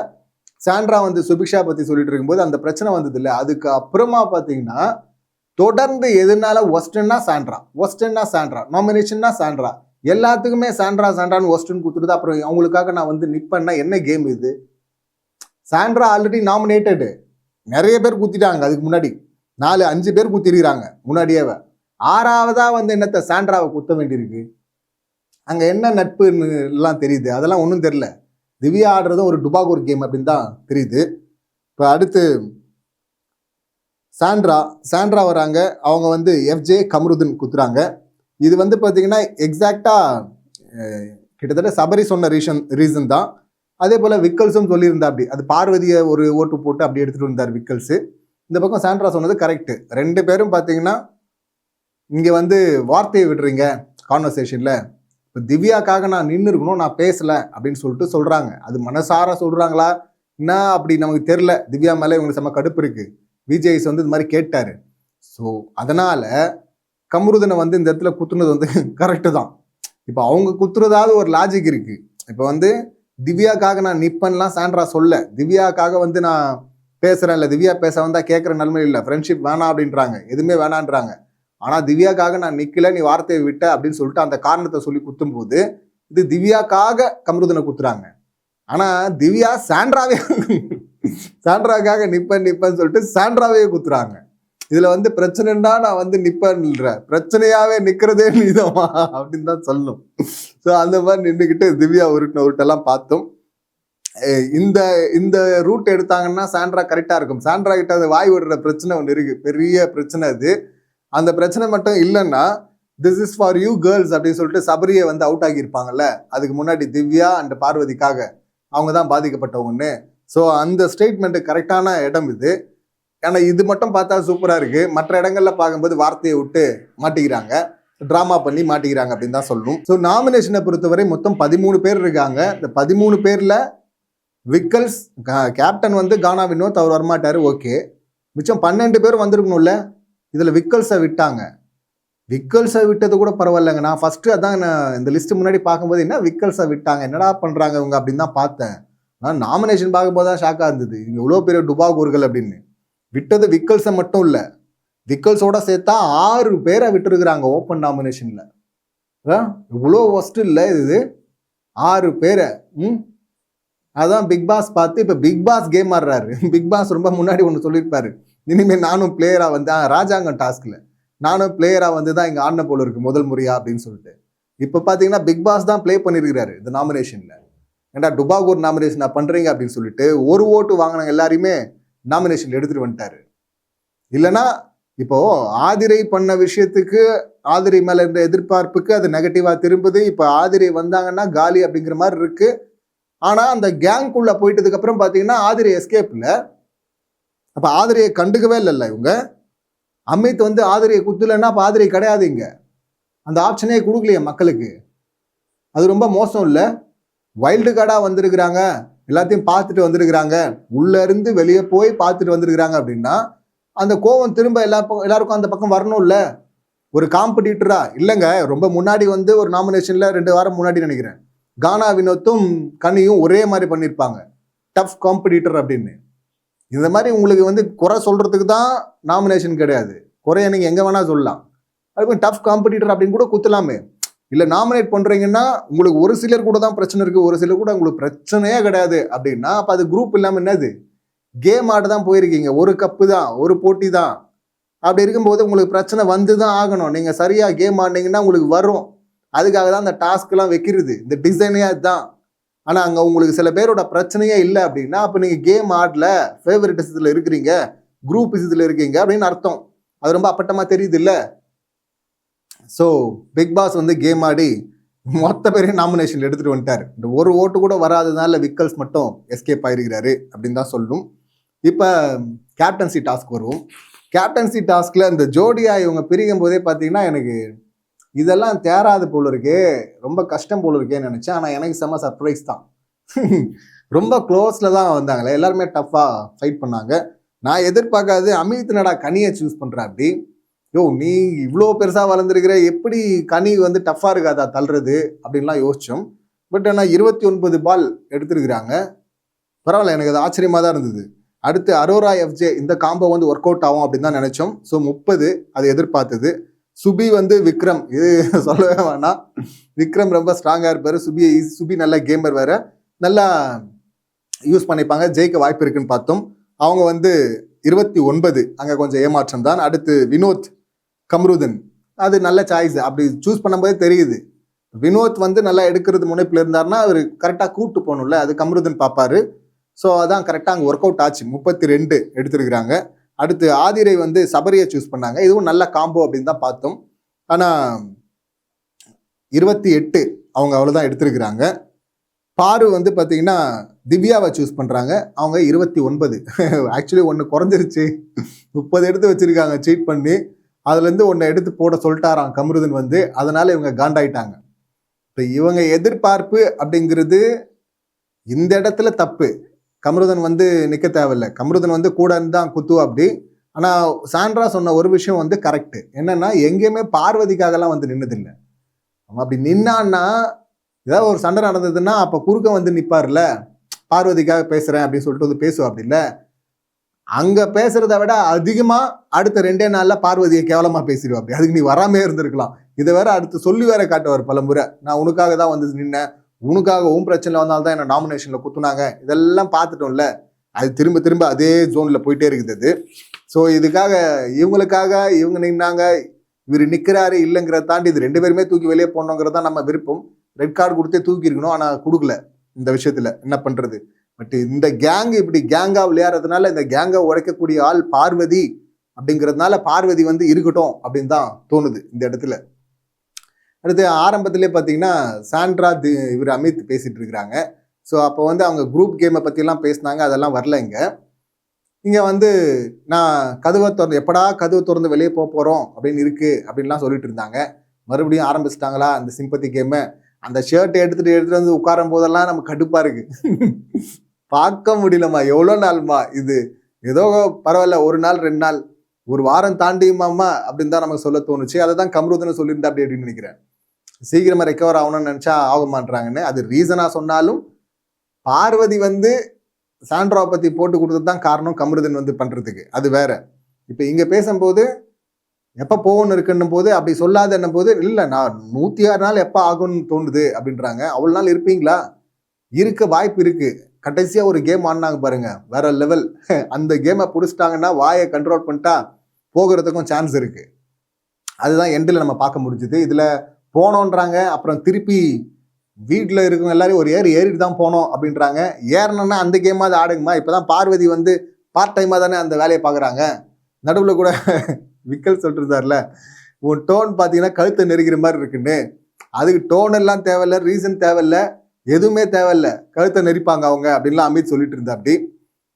சாண்ட்ரா வந்து சுபிக்ஷா பத்தி சொல்லிட்டு இருக்கும்போது அந்த பிரச்சனை வந்தது இல்லை. அதுக்கு அப்புறமா பாத்தீங்கன்னா தொடர்ந்து எதுனால ஒஸ்டன்னா சாண்ட்ரா, நாமினேஷன்னா சாண்ட்ரா, எல்லாத்துக்குமே சாண்ட்ரான்னு ஒஸ்டன் குத்துருது. அப்புறம் அவங்களுக்காக நான் வந்து நிப்பேன்னா என்ன கேம் இது? சாண்ட்ரா ஆல்ரெடி நாமினேட்டடு, நிறைய பேர் குத்திட்டாங்க. அதுக்கு முன்னாடி 4-5 பேர் குத்திருக்கிறாங்க முன்னாடியே. 6ஆவதா வந்து என்னத்த சாண்ட்ராவை குத்த வேண்டியிருக்கு? அங்க என்ன நட்புன்னு எல்லாம் தெரியுது, அதெல்லாம் ஒன்றும் தெரியல. திவ்யா ஆடுறதும் ஒரு டுபாகூர் கேம் அப்படின்னு தான் தெரியுது. இப்போ அடுத்து சாண்ட்ரா வராங்க. அவங்க வந்து எஃப்ஜே கமருதன் குத்துறாங்க. இது வந்து பார்த்தீங்கன்னா எக்ஸாக்டா கிட்டத்தட்ட சபரி சொன்ன ரீசன் தான். அதே போல விக்கல்ஸும் சொல்லியிருந்தா அப்படி, அது பார்வதியை ஒரு ஓட்டு போட்டு அப்படி எடுத்துட்டு வந்தார் விக்கல்ஸு. இந்த பக்கம் சாண்ட்ரா சொன்னது கரெக்டு. 2 பேரும் பார்த்தீங்கன்னா இங்கே வந்து வார்த்தையை விடுறீங்க கான்வர்சேஷனில். இப்போ திவ்யாக்காக நான் நின்று இருக்கணும், நான் பேசலை அப்படின்னு சொல்லிட்டு சொல்கிறாங்க. அது மனசார சொல்கிறாங்களா என்ன அப்படி நமக்கு தெரில. திவ்யா மேலே இவங்களுக்கு செம்ம கடுப்பு இருக்குது. விஜய்ஸ் வந்து இது மாதிரி கேட்டார். ஸோ அதனால் கமருதனை வந்து இந்த இடத்துல குத்துனது வந்து கரெக்டு தான். இப்போ அவங்க குத்துறதாவது ஒரு லாஜிக் இருக்குது. இப்போ வந்து திவ்யாக்காக நான் நிப்பன்லாம் சாண்ட்ரா சொல்ல, திவ்யாக்காக வந்து நான் பேசுகிறேன் இல்லை, திவ்யா பேச வந்தால் கேட்குற நன்மை இல்லை, ஃப்ரெண்ட்ஷிப் வேணாம் அப்படின்றாங்க, எதுவுமே வேணான்றாங்க. ஆனால் திவ்யாக்காக நான் நிற்கல, நீ வார்த்தையை விட்ட அப்படின்னு சொல்லிட்டு அந்த காரணத்தை சொல்லி குத்தும் போது இது திவ்யாக்காக கமருதனை குத்துறாங்க. ஆனால் திவ்யா சாண்ட்ராக்காக நிப்பேன்னு சொல்லிட்டு சாண்ட்ராவே குத்துறாங்க. இதுல வந்து பிரச்சனைன்னா நான் வந்து நிப்பேன்ற, பிரச்சனையாவே நிக்கிறதே நீதமா அப்படின்னு தான் சொல்லணும். ஸோ அந்த மாதிரி நின்றுக்கிட்டு திவ்யா உருட்டெல்லாம் பார்த்தோம். இந்த ரூட் எடுத்தாங்கன்னா சாண்ட்ரா கரெக்டா இருக்கும். சாண்ட்ரா கிட்ட அது வாய் விடுற பிரச்சனை ஒன்று இருக்கு, பெரிய பிரச்சனை அது. அந்த பிரச்சனை மட்டும் இல்லைன்னா this is for you girls அப்படின்னு சொல்லிட்டு சபரியை வந்து அவுட் ஆகியிருப்பாங்கல்ல, அதுக்கு முன்னாடி திவ்யா அண்ட் பார்வதிக்காக அவங்க தான் பாதிக்கப்பட்டவங்கன்னு. ஸோ அந்த ஸ்டேட்மெண்ட் கரெக்டான இடம் இது. ஏன்னா இது மட்டும் பார்த்தா சூப்பராக இருக்கு, மற்ற இடங்கள்ல பார்க்கும்போது வார்த்தையை விட்டு மாட்டிக்கிறாங்க, ட்ராமா பண்ணி மாட்டிக்கிறாங்க அப்படின்னு தான் சொல்லணும். ஸோ நாமினேஷனை பொறுத்தவரை மொத்தம் 13 பேர் இருக்காங்க. இந்த 13 பேர்ல விக்கல்ஸ் கேப்டன் வந்து கானா வினோத் அவர் வரமாட்டாரு, ஓகே. மிச்சம் 12 பேர் வந்திருக்கணும்ல. இதுல விக்கல்ஸை விட்டாங்க. விக்கல்ஸை விட்டது கூட பரவாயில்லைங்க. நான் ஃபர்ஸ்ட் அதான் இந்த லிஸ்ட் முன்னாடி பார்க்கும்போது என்ன விக்கல்ஸை விட்டாங்க, என்னடா பண்றாங்க இவங்க அப்படின்னு தான் பார்த்தேன். நான் நாமினேஷன் பார்க்கும்போது தான் ஷாக்கா இருந்தது, இங்க இவ்வளோ பெரிய டுபாகூர்கள் அப்படின்னு. விட்டது விக்கல்ஸை மட்டும் இல்லை, விக்கல்ஸோட சேர்த்தா 6 பேரை விட்டுருக்குறாங்க ஓப்பன் நாமினேஷன்ல. இவ்வளோ ஒஸ்ட் இல்லை இது, 6 பேரை. அதான் பிக் பாஸ் பார்த்து இப்போ பிக் பாஸ் கேம் ஆடுறாரு. பிக் பாஸ் ரொம்ப முன்னாடி ஒன்று சொல்லியிருப்பாரு, இனிமேல் நானும் பிளேயரா வந்து ராஜாங்கம் டாஸ்க்ல நானும் பிளேயரா வந்து தான் இங்கே ஆடின போல இருக்கு முதல் முறையா அப்படின்னு சொல்லிட்டு. இப்போ பார்த்தீங்கன்னா பிக் பாஸ் தான் பிளே பண்ணியிருக்கிறாரு இந்த நாமினேஷன்ல. ஏன்டா டுபாகூர் நாமினேஷன் பண்றீங்க அப்படின்னு சொல்லிட்டு ஒரு ஓட்டு வாங்கினாங்க எல்லாரையுமே நாமினேஷன் எடுத்துட்டு வந்துட்டாரு. இல்லைன்னா இப்போ ஆதிரை பண்ண விஷயத்துக்கு ஆதிரை மேல இருந்த எதிர்பார்ப்புக்கு அது நெகட்டிவா திரும்புது. இப்போ ஆதிரை வந்தாங்கன்னா காலி அப்படிங்கிற மாதிரி இருக்கு. ஆனா அந்த கேங்குள்ள போயிட்டதுக்கு அப்புறம் பாத்தீங்கன்னா ஆதிரை எஸ்கேப்ல. அப்ப ஆதிரையை கண்டுக்கவே இல்லைல்ல இவங்க. அமித் வந்து ஆதிரையை குத்துலன்னா அப்ப ஆதிரை கிடையாது, இங்க அந்த ஆப்ஷனே கொடுக்கலையே மக்களுக்கு. அது ரொம்ப மோசம் இல்லை. வைல்டு கார்டா வந்திருக்கிறாங்க, எல்லாத்தையும் பார்த்துட்டு வந்திருக்கிறாங்க, உள்ள இருந்து வெளியே போய் பார்த்துட்டு வந்திருக்கிறாங்க அப்படின்னா அந்த கோவம் திரும்ப எல்லாருக்கும் அந்த பக்கம் வரணும்ல. ஒரு காம்படிட்டரா இல்லைங்க, ரொம்ப முன்னாடி வந்து ஒரு நாமினேஷன்ல 2 வாரம் முன்னாடி நினைக்கிறேன், கானா வினோத்தும் கனியும் ஒரே மாதிரி பண்ணியிருப்பாங்க, டஃப் காம்படிட்டர் அப்படின்னு. இந்த மாதிரி உங்களுக்கு வந்து குறை சொல்றதுக்கு தான் நாமினேஷன் கிடையாது, குறைய நீங்க எங்க வேணா சொல்லலாம். அதுக்கு டஃப் காம்படிட்டர் அப்படின்னு கூட குத்தலாமே. இல்ல நாமினேட் பண்றீங்கன்னா உங்களுக்கு ஒரு சிலர் கூட தான் பிரச்சனை இருக்கு, ஒரு சிலர் கூட உங்களுக்கு பிரச்சனையே கிடையாது அப்படின்னா அப்ப அது குரூப் இல்லாம என்னது, கேம் ஆட தான் போயிருக்கீங்க, ஒரு கப்பு தான், ஒரு போட்டி தான். அப்படி இருக்கும்போது உங்களுக்கு பிரச்சனை வந்து தான் ஆகணும். நீங்க சரியா கேம் ஆடினீங்கன்னா உங்களுக்கு வரும். அதுக்காக தான் அந்த டாஸ்க் எல்லாம் வைக்கிறது, இந்த டிசைனே அதுதான். ஆனா அங்க உங்களுக்கு சில பேரோட பிரச்சனையே இல்லை அப்படின்னா அப்ப நீங்க கேம் ஆடல, ஃபேவரட்டிசத்துல இருக்கிறீங்க, குரூப் இதுல இருக்கீங்க அப்படின்னு அர்த்தம். அது ரொம்ப அப்பட்டமா தெரியுது இல்ல. ஸோ பிக் பாஸ் வந்து கேம் ஆடி மொத்த பேரையும் நாமினேஷன் எடுத்துட்டு வந்துட்டாரு. இந்த ஒரு ஓட்டு கூட வராததுனால விக்கல்ஸ் மட்டும் எஸ்கேப் ஆயிருக்கிறாரு அப்படின்னு தான் சொல்லணும். இப்போ கேப்டன்சி டாஸ்க் வருவோம். கேப்டன்சி டாஸ்க்ல இந்த ஜோடியா இவங்க பிரிக்கும் போதே பார்த்தீங்கன்னா எனக்கு இதெல்லாம் தேராது போல இருக்கே, ரொம்ப கஷ்டம் போல இருக்கேன்னு நினைச்சேன். ஆனால் எனக்கு செம்ம சர்ப்ரைஸ் தான். ரொம்ப க்ளோஸ்ல தான் வந்தாங்களே, எல்லாருமே டஃபா ஃபைட் பண்ணாங்க. நான் எதிர்பார்க்காது அமித் நடா கனியை சூஸ் பண்றேன். அப்படி யோ நீ இவ்வளோ பெருசா வளர்ந்துருக்கிற, எப்படி கனி வந்து டஃபா இருக்காதா தள்ளுறது அப்படின்லாம் யோசிச்சோம். பட் ஆனால் 29 பால் எடுத்துருக்குறாங்க, பரவாயில்ல, எனக்கு அது ஆச்சரியமா தான் இருந்தது. அடுத்து அரோரா எஃப்ஜே இந்த காம்போ வந்து ஒர்க் அவுட் ஆகும் அப்படின்னு தான் நினைச்சோம். ஸோ 30 அது எதிர்பார்த்தது. சுபி வந்து விக்ரம், இது சொல்லவே வேணாம், விக்ரம் ரொம்ப ஸ்ட்ராங்கா இருப்பாரு. சுபி நல்ல கேமர் வேற, நல்லா யூஸ் பண்ணிப்பாங்க, ஜெயிக்க வாய்ப்பு இருக்குன்னு பார்த்தோம். அவங்க வந்து 29, அங்க கொஞ்சம் ஏமாற்றம் தான். அடுத்து வினோத் கம்ருதன், அது நல்ல சாய்ஸ், அப்படி சூஸ் பண்ணும்போதே தெரியுது. வினோத் வந்து நல்லா எடுக்கிறது முனைப்பில் இருந்தாருன்னா அவர் கரெக்டாக கூப்பிட்டு போகணும்ல, அது கம்ருதன் பார்ப்பாரு. ஸோ அதான் கரெக்டாக அங்கே ஒர்க் அவுட் ஆச்சு. 32 எடுத்துருக்குறாங்க. அடுத்து ஆதிரை வந்து சபரியை சூஸ் பண்ணாங்க, இதுவும் நல்ல காம்போ அப்படின்னு தான் பார்த்தோம். ஆனால் 28 அவங்க அவ்வளோதான் எடுத்துருக்குறாங்க. பாரு வந்து பார்த்தீங்கன்னா திவ்யாவை சூஸ் பண்ணுறாங்க, அவங்க 29. ஆக்சுவலி ஒன்று குறைஞ்சிருச்சு, 30 எடுத்து வச்சிருக்காங்க சீட் பண்ணி, அதுலேருந்து ஒன்று எடுத்து போட சொல்லிட்டாராம் கம்ருதன் வந்து, அதனால இவங்க காண்டாயிட்டாங்க. இப்போ இவங்க எதிர்பார்ப்பு அப்படிங்கிறது இந்த இடத்துல தப்பு. கம்ருதன் வந்து நிற்க தேவையில்லை, கம்ருதன் வந்து கூட இருந்தான் குத்துவா அப்படி. ஆனால் சாண்ட்ரா சொன்ன ஒரு விஷயம் வந்து கரெக்டு, என்னன்னா எங்கேயுமே பார்வதிக்காகலாம் வந்து நின்னதில்லை. அவன் அப்படி நின்னான்னா ஏதாவது ஒரு சண்டை நடந்ததுன்னா அப்போ குறுக்க வந்து நிற்பார்ல, பார்வதிக்காக பேசுகிறேன் அப்படின்னு சொல்லிட்டு வந்து பேசுவா. அப்படி இல்லை, அங்கே பேசுறத விட அதிகமாக அடுத்த 2 நாளில் பார்வதியை கேவலமாக பேசிடுவா. அப்படி அதுக்கு நீ வராமே இருந்திருக்கலாம். இதை வேற அடுத்து சொல்லி வேற காட்டுவார் பல முறை, நான் உனக்காக தான் வந்து நின்னேன், உனக்காக பிரச்சனை வந்தால்தான் என்ன நாமினேஷனில் குத்துனாங்க, இதெல்லாம் பார்த்துட்டோம்ல. அது திரும்ப திரும்ப அதே ஜோனில் போயிட்டே இருக்குது அது. ஸோ இதுக்காக இவங்களுக்காக இவங்க நின்னாங்க, இவர் நிற்கிறாரு இல்லைங்கிறத தாண்டி இது 2 பேருமே தூக்கி வெளியே போடணுங்கிறது தான் நம்ம விருப்பம். ரெட் கார்டு கொடுத்தே தூக்கி இருக்கணும், ஆனால் கொடுக்கல. இந்த விஷயத்தில் என்ன பண்ணுறது. பட் இந்த கேங் இப்படி கேங்கா விளையாடுறதுனால இந்த கேங்கை உடைக்கக்கூடிய ஆள் பார்வதி அப்படிங்கிறதுனால பார்வதி வந்து இருக்கட்டும் அப்படின்னு தான் தோணுது இந்த இடத்துல. அடுத்து ஆரம்பத்திலே பார்த்தீங்கன்னா சாண்ட்ரா இவர் அமித் பேசிட்டு இருக்கிறாங்க. ஸோ அப்போ வந்து அவங்க குரூப் கேமை பற்றிலாம் பேசினாங்க, அதெல்லாம் வரல. இங்கே வந்து நான் எப்படா கதவை திறந்து வெளியே போக போகிறோம் அப்படின்னு இருக்கு அப்படின்லாம் சொல்லிட்டு இருந்தாங்க. மறுபடியும் ஆரம்பிச்சிட்டாங்களா அந்த சிம்பத்தி கேமை. அந்த ஷர்ட்டை எடுத்துட்டு வந்து உட்காரும் போதெல்லாம் நமக்கு கடுப்பா இருக்கு. பார்க்க முடியலம்மா, எவ்வளோ நாள்மா இது, ஏதோ பரவாயில்ல, 1 நாள் 2 நாள், 1 வாரம் தாண்டியுமாம்மா அப்படின்னு தான் நமக்கு சொல்ல தோணுச்சு. அதை தான் கம்ருதனை சொல்லியிருந்தா அப்படி அப்படின்னு நினைக்கிறேன். சீக்கிரமா ரெக்கவர் ஆகணும்னு நினைச்சா ஆக மாட்டாங்கன்னு அது ரீசனா சொன்னாலும், பார்வதி வந்து சாண்ட்ராவை பத்தி போட்டு கொடுத்தது தான் காரணம் கம்ருதன் வந்து பண்றதுக்கு, அது வேற. இப்ப இங்க பேசும்போது எப்போ போகணும்னு இருக்குன்னும் போது அப்படி சொல்லாத என்னும் போது, இல்லை நான் 106 நாள் எப்போ ஆகும்னு தோணுது அப்படின்றாங்க. அவ்வளோ நாள் இருப்பீங்களா? இருக்க வாய்ப்பு இருக்கு. கடைசியா ஒரு கேம் ஆடினாங்க பாருங்க, வேற லெவல். அந்த கேமை பிடிச்சிட்டாங்கன்னா வாயை கண்ட்ரோல் பண்ணிட்டா போகிறதுக்கும் சான்ஸ் இருக்கு. அதுதான் எண்டில் நம்ம பார்க்க முடிஞ்சுது. இதுல போனோன்றாங்க, அப்புறம் திருப்பி வீட்டில் இருக்கவங்க எல்லாரும் ஒரு ஏறிட்டு தான் போனோம் அப்படின்றாங்க. ஏறணும்னா அந்த கேமாவது ஆடுங்கம்மா. இப்போதான் பார்வதி வந்து பார்ட் டைமாக தானே அந்த வேலையை பார்க்குறாங்க. நடுவில் கூட விக்கல் சொல்லிருந்தார்ல, உன் டோன் பார்த்தீங்கன்னா கழுத்தை நெருக்கிற மாதிரி இருக்குன்னு. அதுக்கு டோன் எல்லாம் தேவையில்ல, ரீசன் தேவையில்ல, எதுவுமே தேவையில்ல, கழுத்தை நெரிப்பாங்க அவங்க அப்படின்லாம் அமித் சொல்லிட்டு இருந்தா. அப்படி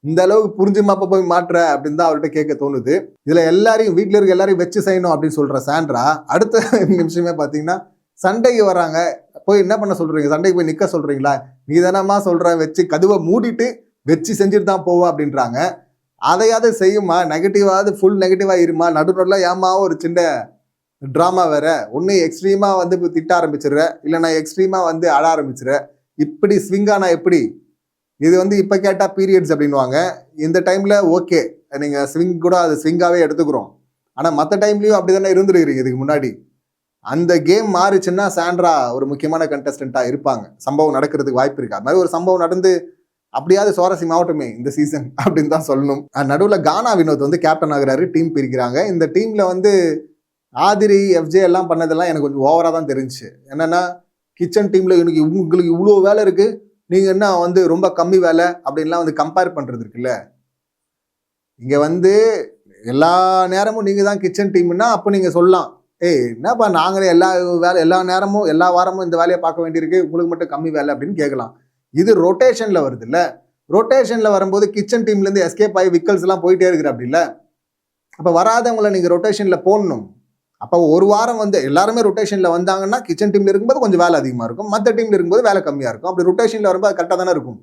இந்த அளவுக்கு புரிஞ்சுமா அப்ப போய் மாற்ற அப்படின்னு தான் அவர்கிட்ட கேட்க தோணுது. இதுல எல்லாரையும் வீட்டுல இருக்க எல்லாரையும் வச்சு செய்யணும் அப்படின்னு சொல்ற சாண்ட்ரா அடுத்த நிமிஷமே பாத்தீங்கன்னா சண்டைக்கு வராங்க. போய் என்ன பண்ண சொல்றீங்க, சண்டைக்கு போய் நிக்க சொல்றீங்களா, நீ தானம்மா சொல்ற வச்சு கதவை மூடிட்டு வச்சு செஞ்சுட்டு தான் போவா அப்படின்றாங்க. அதையாவது செய்யுமா, நெகட்டிவாவது ஃபுல் நெகட்டிவா இருமா, நடுநடுல ஏமா ஒரு சின்ன ட்ராமா வேற, ஒன்று எக்ஸ்ட்ரீமா வந்து திட்ட ஆரம்பிச்சிடுற, இல்லைனா எக்ஸ்ட்ரீமா வந்து அழ ஆரம்பிச்சிடுற, இப்படி ஸ்விங்கானா எப்படி? இது வந்து இப்போ கேட்டால் பீரியட்ஸ் அப்படின்வாங்க. இந்த டைமில் ஓகே நீங்கள் ஸ்விங் கூட அது ஸ்விங்காகவே எடுத்துக்கிறோம். ஆனால் மற்ற டைம்லையும் அப்படி தானே இருந்துருக்கிறீங்க இதுக்கு முன்னாடி. அந்த கேம் மாறிச்சுன்னா சாண்ட்ரா ஒரு முக்கியமான கண்டஸ்டண்ட்டாக இருப்பாங்க, சம்பவம் நடக்கிறதுக்கு வாய்ப்பு இருக்கு. அது மாதிரி ஒரு சம்பவம் நடந்து அப்படியாவது சுவாரஸ்யமாகட்டுமே இந்த சீசன் அப்படின்னு தான் சொல்லணும். நடுவில் கானா வினோத் வந்து கேப்டன் ஆகுறாரு, டீம் பிரிக்கிறாங்க. இந்த டீமில் வந்து ஆதிரி எஃப்ஜே எல்லாம் பண்ணதெல்லாம் எனக்கு கொஞ்சம் ஓவராக தான் தெரிஞ்சிச்சு. என்னென்னா கிச்சன் டீமில் உங்களுக்கு இவ்வளோ வேலை இருக்குது, நீங்கள் என்ன வந்து ரொம்ப கம்மி வேலை அப்படின்லாம் வந்து கம்பேர் பண்ணுறது இருக்குல்ல. இங்கே வந்து எல்லா நேரமும் நீங்கள் தான் கிச்சன் டீம்னா அப்போ நீங்கள் சொல்லலாம், ஏய் என்னப்பா நாங்களே எல்லா நேரமும் எல்லா வாரமும் இந்த வேலையை பார்க்க வேண்டியிருக்கு, உங்களுக்கு மட்டும் கம்மி வேலை அப்படின்னு கேட்கலாம். இது ரொட்டேஷனில் வருது இல்லை, ரொட்டேஷனில் வரும்போது கிச்சன் டீம்லேருந்து எஸ்கேப் ஆகி விக்கல்ஸ் எல்லாம் போயிட்டே இருக்கிற அப்படி இல்லை. அப்போ வராதவங்களை நீங்கள் ரொட்டேஷனில் போடணும். அப்போ ஒரு வாரம் வந்து எல்லாருமே ரொட்டேஷனில் வந்தாங்கன்னா கிச்சன் டீமில் இருக்கும்போது கொஞ்சம் வேலை அதிகமாக இருக்கும், மற்ற டீமில் இருக்கும்போது வேலை கம்மியாக இருக்கும். அப்படி ரொட்டேஷனில் வரும்போது அது கரெக்டாக தானே இருக்கும்.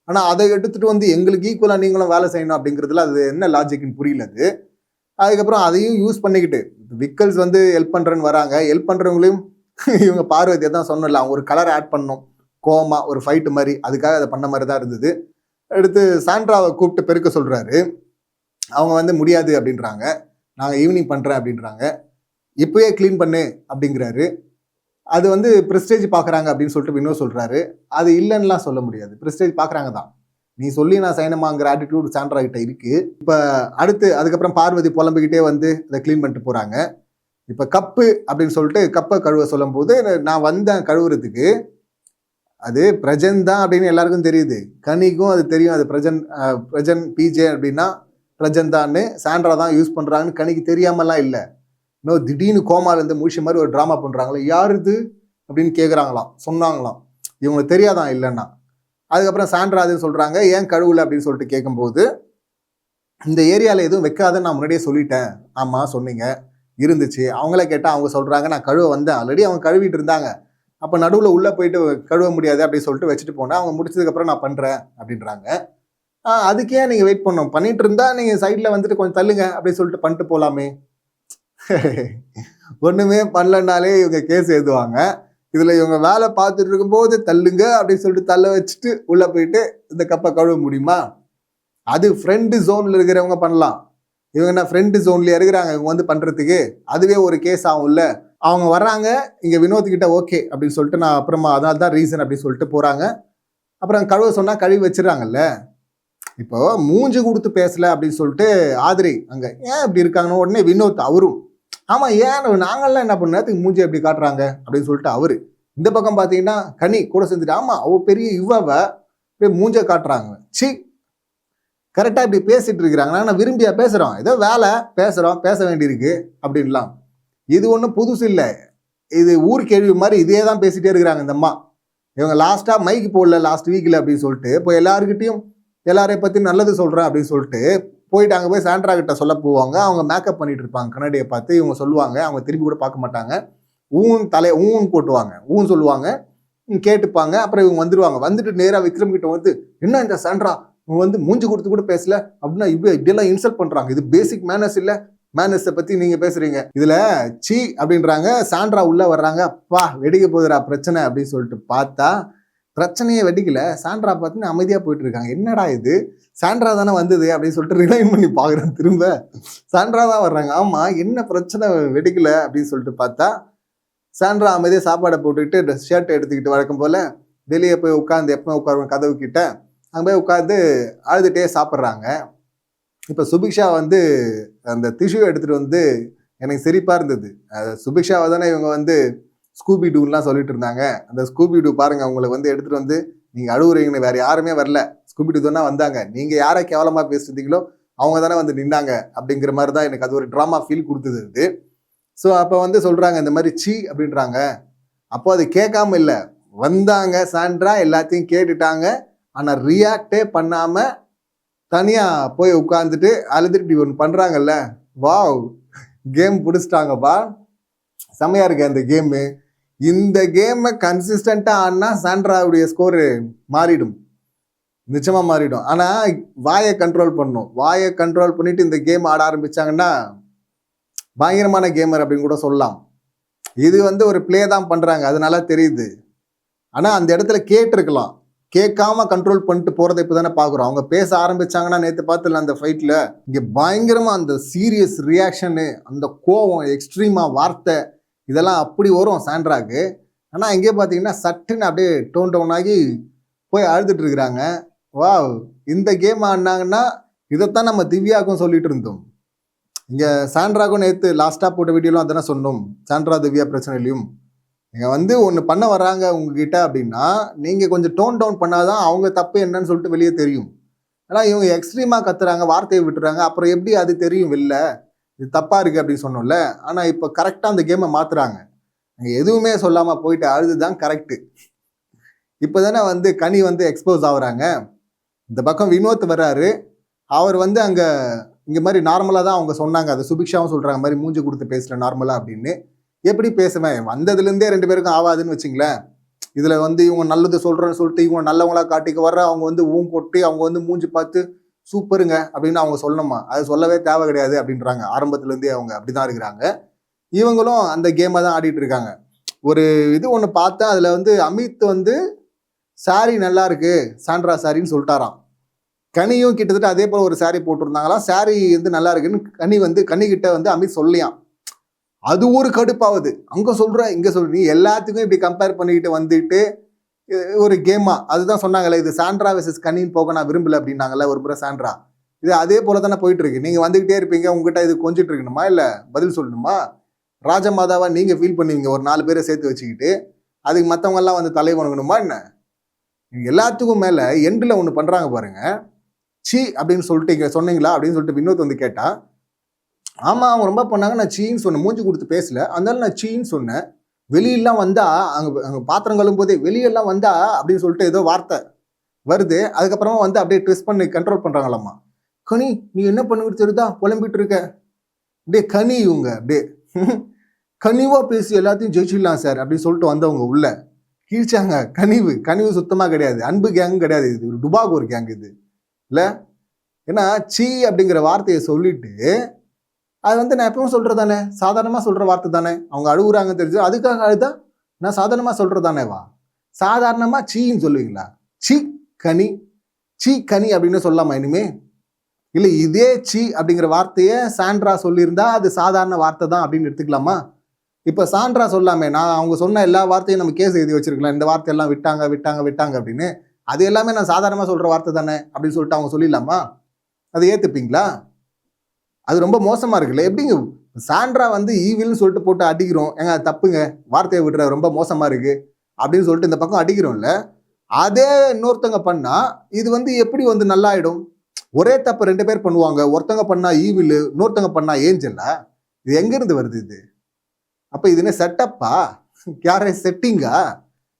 ஆனால் அதை எடுத்துகிட்டு வந்து எங்களுக்கு ஈக்குவலாக நீங்களும் வேலை செய்யணும் அப்படிங்கிறதுல அது என்ன லாஜிக்னு புரியல. அது அதுக்கப்புறம் அதையும் யூஸ் பண்ணிக்கிட்டு விக்கல்ஸ் வந்து ஹெல்ப் பண்ணுறேன்னு வராங்க. ஹெல்ப் பண்ணுறவங்களையும் இவங்க பார்வதியை தான் சொன்னல, அவங்க ஒரு கலர் ஆட் பண்ணணும், கோமா ஒரு ஃபைட்டு மாதிரி, அதுக்காக அதை பண்ண மாதிரி தான் இருந்தது. எடுத்து சாண்ட்ராவை கூப்பிட்டு பெருக்க சொல்கிறாரு. அவங்க வந்து முடியாது அப்படின்றாங்க, நாங்கள் ஈவினிங் பண்ணுறேன் அப்படின்றாங்க. இப்போயே க்ளீன் பண்ணு அப்படிங்கிறாரு. அது வந்து ப்ரெஸ்டேஜ் பார்க்குறாங்க அப்படின்னு சொல்லிட்டு வினோ சொல்கிறாரு. அது இல்லைன்னுலாம் சொல்ல முடியாது, ப்ரெஸ்டேஜ் பார்க்குறாங்க தான். நீ சொல்லி நான் சைனமாங்கிற ஆட்டிடியூட் சாண்ட்ரா கிட்ட இருக்குது. இப்போ அடுத்து அதுக்கப்புறம் பார்வதி புலம்பிக்கிட்டே வந்து அதை க்ளீன் பண்ணிட்டு போகிறாங்க. இப்போ கப்பு அப்படின்னு சொல்லிட்டு கப்பை கழுவ சொல்லும் போது நான் வந்தேன் கழுவுறதுக்கு, அது பிரஜன் தான் அப்படின்னு எல்லாருக்கும் தெரியுது, கனிக்கும் அது தெரியும், அது பிரஜன் பிஜே அப்படின்னா பிரஜன் தான்னு சாண்ட்ரா தான் யூஸ் பண்ணுறாங்கன்னு கனிக்கு தெரியாமலாம் இல்லை. இன்னும் திடீர்னு கோமாலேருந்து மூழ்கி மாதிரி ஒரு ட்ராமா பண்ணுறாங்களே, யார் இது அப்படின்னு கேட்குறாங்களாம், சொன்னாங்களாம், இவங்களுக்கு தெரியாதான் இல்லைன்னா. அதுக்கப்புறம் சாண்ட்ரா அதுன்னு சொல்கிறாங்க, ஏன் கழுவல அப்படின்னு சொல்லிட்டு கேட்கும்போது, இந்த ஏரியாவில் எதுவும் வைக்காதுன்னு நான் முன்னாடியே சொல்லிட்டேன். ஆமாம் சொன்னீங்க, இருந்துச்சு. அவங்கள கேட்டால் அவங்க சொல்கிறாங்க நான் கழுவ வந்தேன், ஆல்ரெடி அவங்க கழுவிட்டு இருந்தாங்க, அப்போ நடுவில் உள்ளே போயிட்டு கழுவ முடியாது அப்படின்னு சொல்லிட்டு வச்சுட்டு போனேன், அவங்க முடிச்சதுக்கப்புறம் நான் பண்ணுறேன் அப்படின்றாங்க. அதுக்கே நீங்கள் வெயிட் பண்ணோம், பண்ணிட்டு இருந்தா நீங்கள் சைடில் வந்துட்டு கொஞ்சம் தள்ளுங்க அப்படின்னு சொல்லிட்டு பண்ணிட்டு போகலாமே. ஒன்றுமே பண்ணலனாலே இவங்க கேஸ் எழுதுவாங்க. இதில் இவங்க வேலை பார்த்துட்டு இருக்கும்போது தள்ளுங்க அப்படின்னு சொல்லிட்டு தள்ள வச்சுட்டு உள்ளே போயிட்டு இந்த கப்பை கழுவ முடியுமா? அது ஃப்ரெண்டு ஜோனில் இருக்கிறவங்க பண்ணலாம், இவங்க என்ன ஃப்ரெண்டு ஜோன்லேயே இருக்கிறாங்க இவங்க வந்து பண்ணுறதுக்கு? அதுவே ஒரு கேஸ் ஆகும்ல. அவங்க வர்றாங்க இங்கே வினோத்கிட்ட, ஓகே அப்படின்னு சொல்லிட்டு நான் அப்புறமா அதனால தான் ரீசன் அப்படின்னு சொல்லிட்டு போகிறாங்க. அப்புறம் கழுவ சொன்னால் கழுவி வச்சிடறாங்கல்ல. இப்போ மூஞ்சி கொடுத்து பேசலை அப்படின்னு சொல்லிட்டு ஆதிரி அங்கே ஏன் இப்படி இருக்காங்கன்னு உடனே வினோத் அவரும், ஆமாம் ஏன் நாங்கள்லாம் என்ன பண்ண நேரத்துக்கு மூஞ்சி எப்படி காட்டுறாங்க அப்படின்னு சொல்லிட்டு அவரு. இந்த பக்கம் பார்த்தீங்கன்னா கனி கூட செஞ்சுட்டு, ஆமாம் அவ பெரிய இவ்வளோ மூஞ்ச காட்டுறாங்க, சி கரெக்டாக இப்படி பேசிட்டு இருக்கிறாங்க, நாங்கள் விரும்பியா பேசுகிறோம், ஏதோ வேலை பேசுகிறோம், பேச வேண்டியிருக்கு அப்படின்லாம். இது ஒன்றும் புதுசு இல்லை, இது ஊர் கேள்வி மாதிரி இதே தான் பேசிகிட்டே இருக்கிறாங்க இந்த அம்மா. இவங்க லாஸ்ட்டாக மைக்கு போடல லாஸ்ட் வீக்கில் அப்படின்னு சொல்லிட்டு இப்போ எல்லாருக்கிட்டையும் எல்லாரையும் பற்றி நல்லது சொல்கிறேன் அப்படின்னு சொல்லிட்டு போயிட்டு அங்கே போய் சாண்ட்ரா கிட்ட சொல்ல போவாங்க. அவங்க மேக்கப் பண்ணிட்டு இருப்பாங்க கண்ணாடியை பார்த்து, இவங்க சொல்லுவாங்க, அவங்க திருப்பி கூட பார்க்க மாட்டாங்க, ஊன் போட்டுவாங்க, சொல்லுவாங்க, கேட்டுப்பாங்க. அப்புறம் இவங்க வந்துடுவாங்க, வந்துட்டு நேராக விக்ரம் கிட்ட வந்து, என்ன இந்த சாண்ட்ரா இவங்க வந்து மூஞ்சி கொடுத்து கூட பேசல அப்படின்னா இப்படியெல்லாம் இன்சல்ட் பண்ணுறாங்க, இது பேசிக் மேனர்ஸ் இல்லை, மேனர்ஸை பற்றி நீங்கள் பேசுகிறீங்க, இதில் சி அப்படின்றாங்க. சாண்ட்ரா உள்ளே வர்றாங்க, அப்பா வெடிக்க போகுதுரா பிரச்சனை அப்படின்னு சொல்லிட்டு பார்த்தா பிரச்சனையே வெடிக்கல. சாண்ட்ரா பார்த்து அமைதியாக போயிட்டு இருக்காங்க. என்னடா இது, சாண்ட்ரா தானே வந்தது அப்படின்னு சொல்லிட்டு ரிலைன் பண்ணி பார்க்குறேன், திரும்ப சாண்ட்ரா தான் வர்றாங்க. ஆமாம் என்ன பிரச்சனை வெடிக்கல அப்படின்னு சொல்லிட்டு பார்த்தா சாண்ட்ரா அமைதியாக சாப்பாடை போட்டுக்கிட்டு ஷர்ட்டை எடுத்துக்கிட்டு வழக்கம் போல் வெளியே போய் உட்காந்து, எப்போ உட்காருவேன் கதவு கிட்ட, அங்கே போய் உட்காந்து அழுதுகிட்டே சாப்பிட்றாங்க. இப்போ சுபிக்ஷா வந்து அந்த டிஷ்யூ எடுத்துகிட்டு வந்து எனக்கு சிரிப்பாக இருந்தது. சுபிக்ஷாவை தானே இவங்க வந்து ஸ்கூபி டூலாம் சொல்லிட்டு இருந்தாங்க, அந்த ஸ்கூபி டூ பாருங்கள் உங்களுக்கு வந்து எடுத்துகிட்டு வந்து நீங்கள் அழுகுறீங்கன்னு வேறு யாருமே வரல, ஸ்கூபி டூ தானே வந்தாங்க, நீங்கள் யாரை கேவலமாக பேசுறீங்களோ அவங்க தானே வந்து நின்னாங்க அப்படிங்கிற மாதிரி தான் எனக்கு அது ஒரு ட்ராமா ஃபீல் கொடுத்தது அது. ஸோ அப்போ வந்து சொல்கிறாங்க இந்த மாதிரி சி அப்படின்றாங்க. அப்போ அது கேட்காம இல்லை, வந்தாங்க சாண்ட்ரா எல்லாத்தையும் கேட்டுட்டாங்க, ஆனால் ரியாக்டே பண்ணாமல் தனியாக போய் உட்காந்துட்டு அழுதுட்டு ஒன்று பண்ணுறாங்கல்ல, வாவ் கேம் பிடிச்சிட்டாங்கப்பா, செம்மையாக இருக்கு அந்த கேமு. இந்த கேமை கன்சிஸ்டண்டா ஆனா சாண்ட்ராவுடைய ஸ்கோர் மாறிடும், நிச்சயமா மாறிடும். ஆனா வாயை கண்ட்ரோல் பண்ணும். வாயை கண்ட்ரோல் பண்ணிட்டு இந்த கேம் ஆட ஆரம்பிச்சாங்கன்னா பயங்கரமான கேமர் அப்படின்னு கூட சொல்லலாம். இது வந்து ஒரு பிளே தான் பண்றாங்க, அதனால தெரியுது. ஆனா அந்த இடத்துல கேட்டிருக்கலாம், கேட்காம கண்ட்ரோல் பண்ணிட்டு போறதை இப்பதானே பாக்குறோம். அவங்க பேச ஆரம்பிச்சாங்கன்னா நேற்று பார்த்துல அந்த ஃபைட்ல இங்க பயங்கரமா அந்த சீரியஸ் ரியாக்ஷனு, அந்த கோவம், எக்ஸ்ட்ரீமா வார்த்தை, இதெல்லாம் அப்படி வரும் சாண்ட்ராக்கு. ஆனா இங்கே பாத்தீங்கன்னா சட்டுன்னு அப்படியே டோன் டவுன் ஆகி போய் அழுதுட்டு இருக்கிறாங்க. வா, இந்த கேம் ஆடினாங்கன்னா இதைத்தான் நம்ம திவ்யாவுக்கும் சொல்லிட்டு இருந்தோம். இங்க சாண்ட்ராக்கும் நேற்று லாஸ்டா போட்ட வீடியோலாம் அதானே சொன்னோம். சாண்ட்ரா திவ்யா பிரச்சனையிலையும் நீங்க வந்து ஒன்று பண்ண வர்றாங்க உங்ககிட்ட அப்படின்னா நீங்க கொஞ்சம் டோன் டவுன் பண்ணாதான் அவங்க தப்பு என்னன்னு சொல்லிட்டு வெளியே தெரியும். ஆனால் இவங்க எக்ஸ்ட்ரீமா கத்துறாங்க, வார்த்தையை விட்டுறாங்க, அப்புறம் எப்படி அது தெரியும் வெளில இது தப்பா இருக்கு அப்படின்னு சொன்னோம்ல. ஆனா இப்போ கரெக்டா அந்த கேமை மாத்துறாங்க. எதுவுமே சொல்லாம போயிட்டு அழுதுதான் கரெக்டு. இப்போதானே வந்து கனி வந்து எக்ஸ்போஸ் ஆகுறாங்க. இந்த பக்கம் வினோத் வர்றாரு, அவர் வந்து அங்க இங்க மாதிரி நார்மலா தான் அவங்க சொன்னாங்க. அதை சுபிக்ஷாவும் சொல்றாங்க மாதிரி மூஞ்சி கொடுத்து பேசல நார்மலா அப்படின்னு. எப்படி பேசுவேன், வந்ததுலேருந்தே 2 பேருக்கும் ஆகாதுன்னு வச்சுங்களேன். இதுல வந்து இவங்க நல்லது சொல்றேன்னு சொல்லிட்டு இவங்க நல்லவங்களா காட்டிக்க வர்ற அவங்க வந்து ஊம் போட்டு அவங்க வந்து மூஞ்சி பார்த்து சூப்பருங்க அப்படின்னு அவங்க சொல்லணுமா? அது சொல்லவே தேவை கிடையாது அப்படின்றாங்க. ஆரம்பத்துல இருந்தே அவங்க அப்படிதான் இருக்கிறாங்க. இவங்களும் அந்த கேமை தான் ஆடிட்டு இருக்காங்க. ஒரு இது ஒன்று பார்த்தேன், அதுல வந்து அமித் வந்து சாரி நல்லா இருக்கு சாண்ட்ரா சாரின்னு சொல்லிட்டாராம். கனியும் கிட்டத்தட்ட அதே போல ஒரு சாரி போட்டிருந்தாங்களாம். சாரி வந்து நல்லா இருக்குன்னு கனி கிட்ட வந்து அமித் சொல்லியான். அது ஒரு கடுப்பாவது. அங்க சொல்ற இங்க சொல்ற, நீ எல்லாத்துக்கும் இப்படி கம்பேர் பண்ணிக்கிட்டு வந்துட்டு ஒரு கேமா அதுதான் சொன்னாங்கல்ல, இது சாண்ட்ரா வெர்சஸ் கனின்னு போக நான் விரும்பல அப்படின்னாங்கல்ல ஒரு முறை சாண்ட்ரா. இது அதே போல தானே போயிட்டு இருக்கு. நீங்க வந்துகிட்டே இருப்பீங்க, உங்ககிட்ட இது கொஞ்சிட்டு இருக்கணுமா இல்ல பதில் சொல்லணுமா? ராஜமாதாவா நீங்க ஃபீல் பண்ணுவீங்க ஒரு 4 பேரை சேர்த்து வச்சுக்கிட்டு, அதுக்கு மற்றவங்க எல்லாம் வந்து தலை வணங்கணுமா என்ன? எல்லாத்துக்கும் மேல எண்டில் ஒன்று பண்றாங்க பாருங்க. சி அப்படின்னு சொல்லிட்டு சொன்னீங்களா அப்படின்னு சொல்லிட்டு வினோத் வந்து கேட்டா, ஆமா அவங்க ரொம்ப பண்ணாங்க, நான் சீன்னு சொன்னேன், மூஞ்சி கொடுத்து பேசல, அதனால நான் சீன்னு சொன்னேன். வெளியெல்லாம் வந்தா அங்க பாத்திரம் கழுவும் போதே வெளியெல்லாம் வந்தா அப்படின்னு சொல்லிட்டு ஏதோ வார்த்தை வருது. அதுக்கப்புறமா வந்து அப்படியே ட்விஸ்ட் பண்ணி கண்ட்ரோல் பண்றாங்களாமா. கனி நீ என்ன பண்ணுறது தெரியுதா, புலம்பிட்டு இருக்க அப்படியே கனி, இவங்க அப்படியே கனிவா பேசி எல்லாத்தையும் ஜெயிச்சிடலாம் சார் அப்படின்னு சொல்லிட்டு வந்தவங்க உள்ள கீழ்ச்சாங்க. கனிவு சுத்தமா கிடையாது, அன்பு கேங்கும் கிடையாது, இது ஒரு டுபாக் ஒரு கேங் இது இல்ல. ஏன்னா சீ அப்படிங்கிற வார்த்தையை சொல்லிட்டு அது வந்து நான் எப்பவும் சொல்றதானே, சாதாரணமா சொல்ற வார்த்தை தானே. அவங்க அழுகுறாங்க தெரிஞ்சு அதுக்காக அழுதா நான் சாதாரணமா சொல்றதானேவா? சாதாரணமா சீன்னு சொல்லுவீங்களா? சீ கனி, சீ கனி அப்படின்னு சொல்லாமா இனிமே? இல்லை இதே சீ அப்படிங்கிற வார்த்தையை சாண்ட்ரா சொல்லியிருந்தா அது சாதாரண வார்த்தை தான் அப்படின்னு எடுத்துக்கலாமா? இப்போ சாண்ட்ரா சொல்லாமே, நான் அவங்க சொன்ன எல்லா வார்த்தையும் நம்ம கேஸ் எழுதி வச்சிருக்கலாம், இந்த வார்த்தையெல்லாம் விட்டாங்க விட்டாங்க விட்டாங்க அப்படின்னு. அது எல்லாமே நான் சாதாரணமாக சொல்ற வார்த்தை தானே அப்படின்னு சொல்லிட்டு அவங்க சொல்லிடலாமா? அதை ஏற்றுப்பீங்களா? அது ரொம்ப மோசமா இருக்குல்ல. எப்படிங்க சாண்ட்ரா வந்து ஈவில்னு சொல்லிட்டு போட்டு அடிக்கிறோம், ஏங்க தப்புங்க வார்த்தையை விடுற ரொம்ப மோசமா இருக்கு அப்படின்னு சொல்லிட்டு இந்த பக்கம் அடிக்கிறோம்ல. அதே இன்னொருத்தங்க பண்ணா இது வந்து எப்படி வந்து நல்லாயிடும்? ஒரே தப்பு 2 பேர் பண்ணுவாங்க, ஒருத்தங்க பண்ணா ஈவில், இன்னொருத்தங்க பண்ணா ஏஞ்சலா? இது எங்க இருந்து வருது இது? அப்ப இது என்ன செட்டப்பா, யாரே செட்டிங்கா?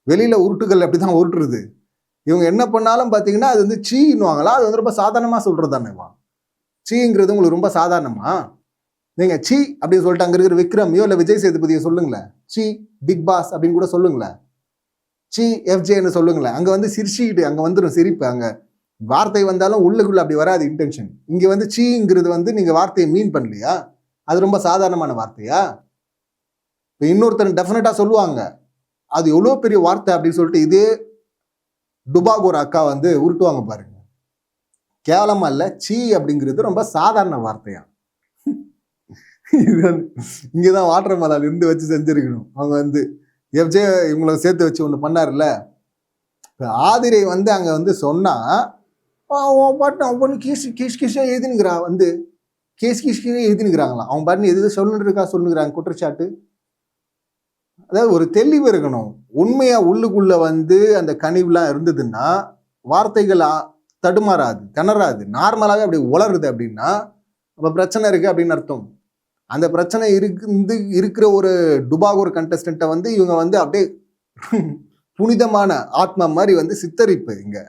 வெளியில உருட்டுகள் அப்படிதான் உருட்டுறது. இவங்க என்ன பண்ணாலும் பாத்தீங்கன்னா அது வந்து சீன்னுவாங்களா, அது வந்து ரொம்ப சாதாரணமா சொல்றதானேவா? சீங்கிறது உங்களுக்கு ரொம்ப சாதாரணமா? நீங்க சீ அப்படின்னு சொல்லிட்டு அங்க இருக்கிற விக்ரமையோ இல்ல விஜய் சேதுபதியோ சொல்லுங்களேன், சீ பிக் பாஸ் அப்படின்னு கூட சொல்லுங்களேன், சீ எஃப்ஜேன்னு சொல்லுங்களேன். அங்க வந்து சிரிச்சுக்கிட்டு அங்க வந்துடும் சிரிப்பு. அங்க வார்த்தை வந்தாலும் உள்ளுக்குள்ள அப்படி வராது இன்டென்ஷன். இங்க வந்து சீங்கிறது வந்து நீங்க வார்த்தையை மீன் பண்ணலையா? அது ரொம்ப சாதாரணமான வார்த்தையா? இப்போ இன்னொருத்தர் டெஃபினட்டா சொல்லுவாங்க அது எவ்வளோ பெரிய வார்த்தை அப்படின்னு சொல்லிட்டு இதே டுபாக் ஒரு அக்கா வந்து உருட்டுவாங்க பாருங்க. கேவலமா இல்ல, சீ அப்படிங்கிறது ரொம்ப சாதாரண வார்த்தையா. இங்கதான் வாட்டர் மலால் இருந்து வச்சு செஞ்சிருக்கணும். அவங்க வந்து எஃப்ஜே இவங்களை சேர்த்து வச்சு ஒன்று பண்ணார்ல. ஆதிரை வந்து அங்க வந்து சொன்னா பாட்டு அவன் பண்ணி கீஷா எழுதினுங்கிறா, வந்து கீழே எழுதினுங்கிறாங்களாம். அவன் பாட்டு எது சொல்லுங்கிறாங்க குற்றச்சாட்டு. அதாவது ஒரு தெளிவு இருக்கணும். உண்மையா உள்ளுக்குள்ள வந்து அந்த கனிவுலாம் இருந்ததுன்னா வார்த்தைகள் தடுமாறாது, திணறாது, நார்மலாகவே அப்படி உளருது அப்படின்னா அப்ப பிரச்சனை இருக்கு அப்படின்னு அர்த்தம். அந்த பிரச்சனை இருக்கிற ஒரு டுபாக் ஒரு கண்டஸ்டன்ட்டை வந்து இவங்க வந்து அப்படியே புனிதமான ஆத்மா மாதிரி வந்து சித்தரிப்பு. இங்க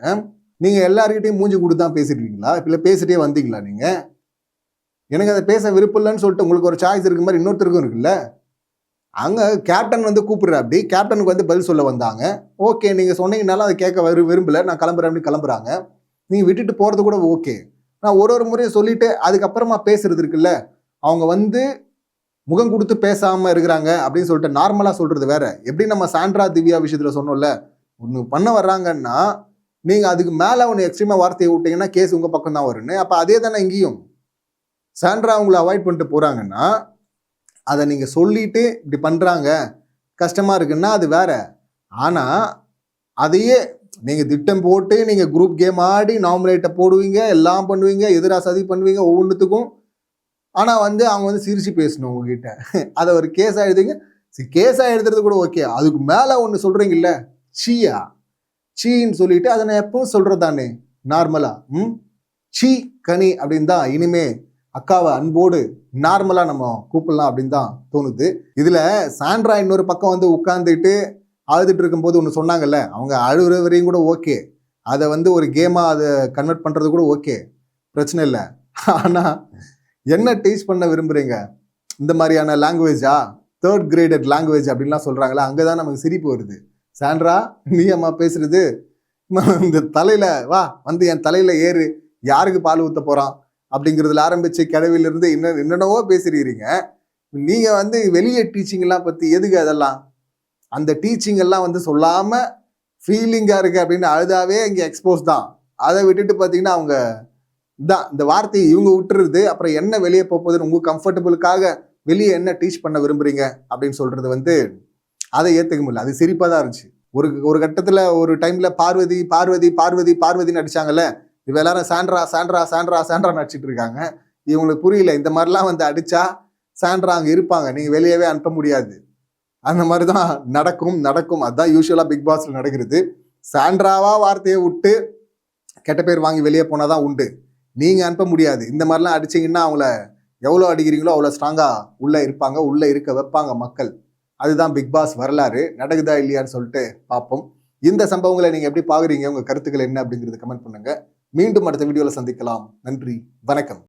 நீங்க எல்லாருக்கிட்டையும் மூஞ்சி கொடுத்து தான் பேசிருக்கீங்களா? இல்ல பேசிட்டே வந்தீங்களா? நீங்க எனக்கு அதை பேச விருப்பம் இல்லைன்னு சொல்லிட்டு உங்களுக்கு ஒரு சாய்ஸ் இருக்கு மாதிரி இன்னொருத்தருக்கும் இருக்குல்ல. அங்க கேப்டன் வந்து கூப்பிடுறாப்படி, கேப்டனுக்கு வந்து பதில் சொல்ல வந்தாங்க. ஓகே, நீங்க சொன்னீங்கனாலும் அதை கேட்க விரும்பல, நான் கிளம்புறேன் அப்படின்னு கிளம்புறாங்க. நீங்க விட்டுட்டு போறது கூட ஓகே. நான் ஒரு முறையும் சொல்லிட்டு அதுக்கப்புறமா பேசுறது இருக்குல்ல, அவங்க வந்து முகம் கொடுத்து பேசாம இருக்கிறாங்க அப்படின்னு சொல்லிட்டு நார்மலா சொல்றது வேற. எப்படி நம்ம சாண்ட்ரா திவ்யா விஷயத்துல சொன்னோம்ல, ஒண்ணு பண்ண வர்றாங்கன்னா நீங்க அதுக்கு மேல ஒன்று எக்ஸ்ட்ரீமா வார்த்தையை விட்டீங்கன்னா கேஸ் உங்க பக்கம் தான் வரும்னு. அப்ப அதே தானே இங்கேயும். சாண்ட்ரா உங்களை அவாய்ட் பண்ணிட்டு போறாங்கன்னா அதை நீங்க சொல்லிட்டு இப்படி பண்றாங்க, கஷ்டமா இருக்குன்னா அது வேற. ஆனா அதையே நீங்க திட்டம் போட்டு நீங்க குரூப் கேம் ஆடி நாமினேட்டை போடுவீங்க, எல்லாம் பண்ணுவீங்க, எதிரா சதி பண்ணுவீங்க ஒவ்வொன்றுத்துக்கும். ஆனா வந்து அவங்க வந்து சிரிச்சு பேசணும் உங்ககிட்ட. அதை ஒரு கேஸா எழுதுங்க. கேஸா எழுதுறது கூட ஓகே, அதுக்கு மேல ஒண்ணு சொல்றீங்கல்ல, சீயா சீன்னு சொல்லிட்டு அதை நான் எப்பவும் சொல்றதானே நார்மலா. சீ கனி அப்படின்னு தான் இனிமே அக்காவை அன்போடு நார்மலா நம்ம கூப்பிடலாம் அப்படின்னு தான் தோணுது. இதுல சாண்ட்ரா இன்னொரு பக்கம் வந்து உட்கார்ந்துட்டு அழுதுட்டு இருக்கும்போது ஒன்று சொன்னாங்கல்ல, அவங்க அழுகுற வரையும் கூட ஓகே, அதை வந்து ஒரு கேமா அதை கன்வெர்ட் பண்றது கூட ஓகே, பிரச்சனை இல்லை. ஆனா என்ன டீச் பண்ண விரும்புறீங்க? இந்த மாதிரியான லாங்குவேஜா, 3rd graded லாங்குவேஜ் அப்படின்லாம் சொல்றாங்களா, அங்கதான் நமக்கு சிரிப்பு வருது. சாண்ட்ரா, நீ அம்மா பேசுறது இந்த தலையில வா வந்து என் தலையில ஏறு, யாருக்கு பால் ஊத்த போறான் அப்படிங்கிறதுல ஆரம்பிச்சு கிழவில இருந்து என்னென்னவோ பேசுறீங்க. நீங்க வந்து வெளியே டீச்சிங் எல்லாம் பத்தி எதுக்கு அதெல்லாம்? அந்த டீச்சிங் எல்லாம் வந்து சொல்லாம ஃபீலிங்கா இருக்கு அப்படின்னு அழுதாவே இங்க எக்ஸ்போஸ் தான். அதை விட்டுட்டு பாத்தீங்கன்னா அவங்க தான் இந்த வார்த்தையை இவங்க விட்டுருது. அப்புறம் என்ன வெளியே போகுதுன்னு உங்க கம்ஃபர்டபுளுக்காக வெளியே என்ன டீச் பண்ண விரும்புறீங்க அப்படின்னு சொல்றது வந்து அதை ஏத்துக்க முடியல. அது சிரிப்பா தான் இருந்துச்சு. ஒரு கட்டத்துல ஒரு டைம்ல பார்வதி பார்வதி பார்வதி பார்வதின்னு அடிச்சாங்கல்ல, இவ எல்லாரும் சாண்ட்ரா சாண்ட்ரா சாண்ட்ரா சாண்ட்ரா நடிச்சிட்டு இருக்காங்க. இவங்களுக்கு புரியல, இந்த மாதிரிலாம் வந்து அடிச்சா சாண்ட்ரா அங்க இருப்பாங்க, நீங்க வெளியவே அனுப்ப முடியாது. அந்த மாதிரிதான் நடக்கும். அதுதான் யூஸ்வலா பிக் பாஸ்ல நடக்கிறது. சாண்ட்ராவா வார்த்தையை விட்டு கெட்ட பேர் வாங்கி வெளியே போனாதான் உண்டு, நீங்க அனுப்ப முடியாது. இந்த மாதிரிலாம் அடிச்சீங்கன்னா அவங்கள எவ்வளவு அடிக்கிறீங்களோ அவ்வளவு ஸ்ட்ராங்கா உள்ள இருப்பாங்க, உள்ள இருக்க வைப்பாங்க மக்கள். அதுதான் பிக் பாஸ் வரலாறு. நடக்குதா இல்லையான்னு சொல்லிட்டு பார்ப்போம். இந்த சம்பவங்களை நீங்க எப்படி பாக்குறீங்க? உங்க கருத்துக்கள் என்ன அப்படிங்கிறது கமெண்ட் பண்ணுங்க. மீண்டும் அடுத்த வீடியோல சந்திக்கலாம். நன்றி, வணக்கம்.